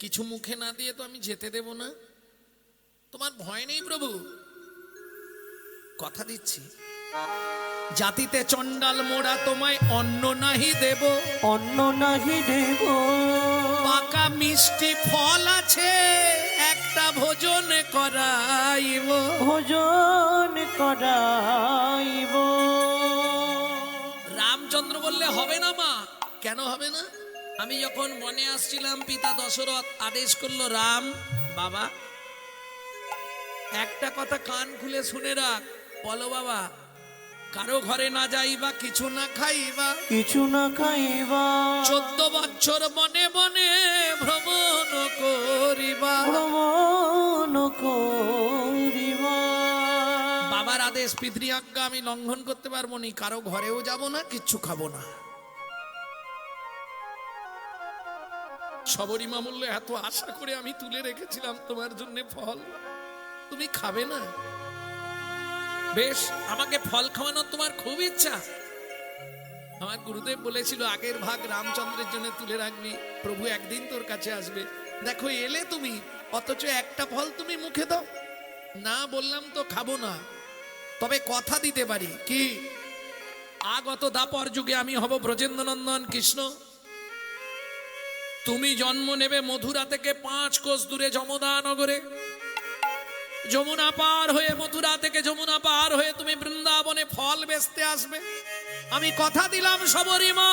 কিছু মুখে না দিয়ে তো আমি যেতে দেব না। তোমার ভয় নেই প্রভু? কথা দিচ্ছি, জাতিতে চণ্ডাল মোড়া তোমায় অন্ন নাহি দেব, অন্ন নাহি দেব পাকা মিষ্টি ফল আছে একটা ভোজন করাইব। ভোজন করাইব রামচন্দ্র বললে, হবে না মা। কেন হবে না? আমি যখন বনে আসছিলাম পিতা দশরথ আদেশ করলো, রাম বাবা একটা কথা কান খুলে শুনে রাখ, বলো বাবা, কারো ঘরে না যাইবা, কিছু না খাইবা, কিছু না খাইবা 14 বছর বনে বনে ভ্রমণ করিবা। ভ্রমণ করিবা বাবার আদেশ পিতৃ আজ্ঞা আমি লঙ্ঘন করতে পারবো না, কারো ঘরেও যাব না, কিচ্ছু খাবো না। সবরীমা মূল্য এত আশা করে আমি তুলে রেখেছিলাম তোমার জন্য ফল, তুমি খাবে না? বেশ, আমাকে ফল খাওয়ানোর তোমার খুব ইচ্ছা। আমার গুরুদেব বলেছিল, আগের ভাগ রামচন্দ্রের জন্য তুলে রাখবি, প্রভু একদিন তোর কাছে আসবে। দেখো এলে তুমি, অথচ একটা ফল তুমি মুখে দাও না। বললাম তো খাবো না, তবে কথা দিতে পারি কি, আগত দাপর যুগে আমি হব ব্রজেন্দ্রনন্দন কৃষ্ণ। তুমি জন্ম নেবে মথুরা থেকে 5 কোষ দূরে যমুনা নগরে। যমুনা পার হয়ে, মথুরা থেকে যমুনা পার হয়ে তুমি বৃন্দাবনে ফল বেচতে আসবে। আমি কথা দিলাম সবরীমা,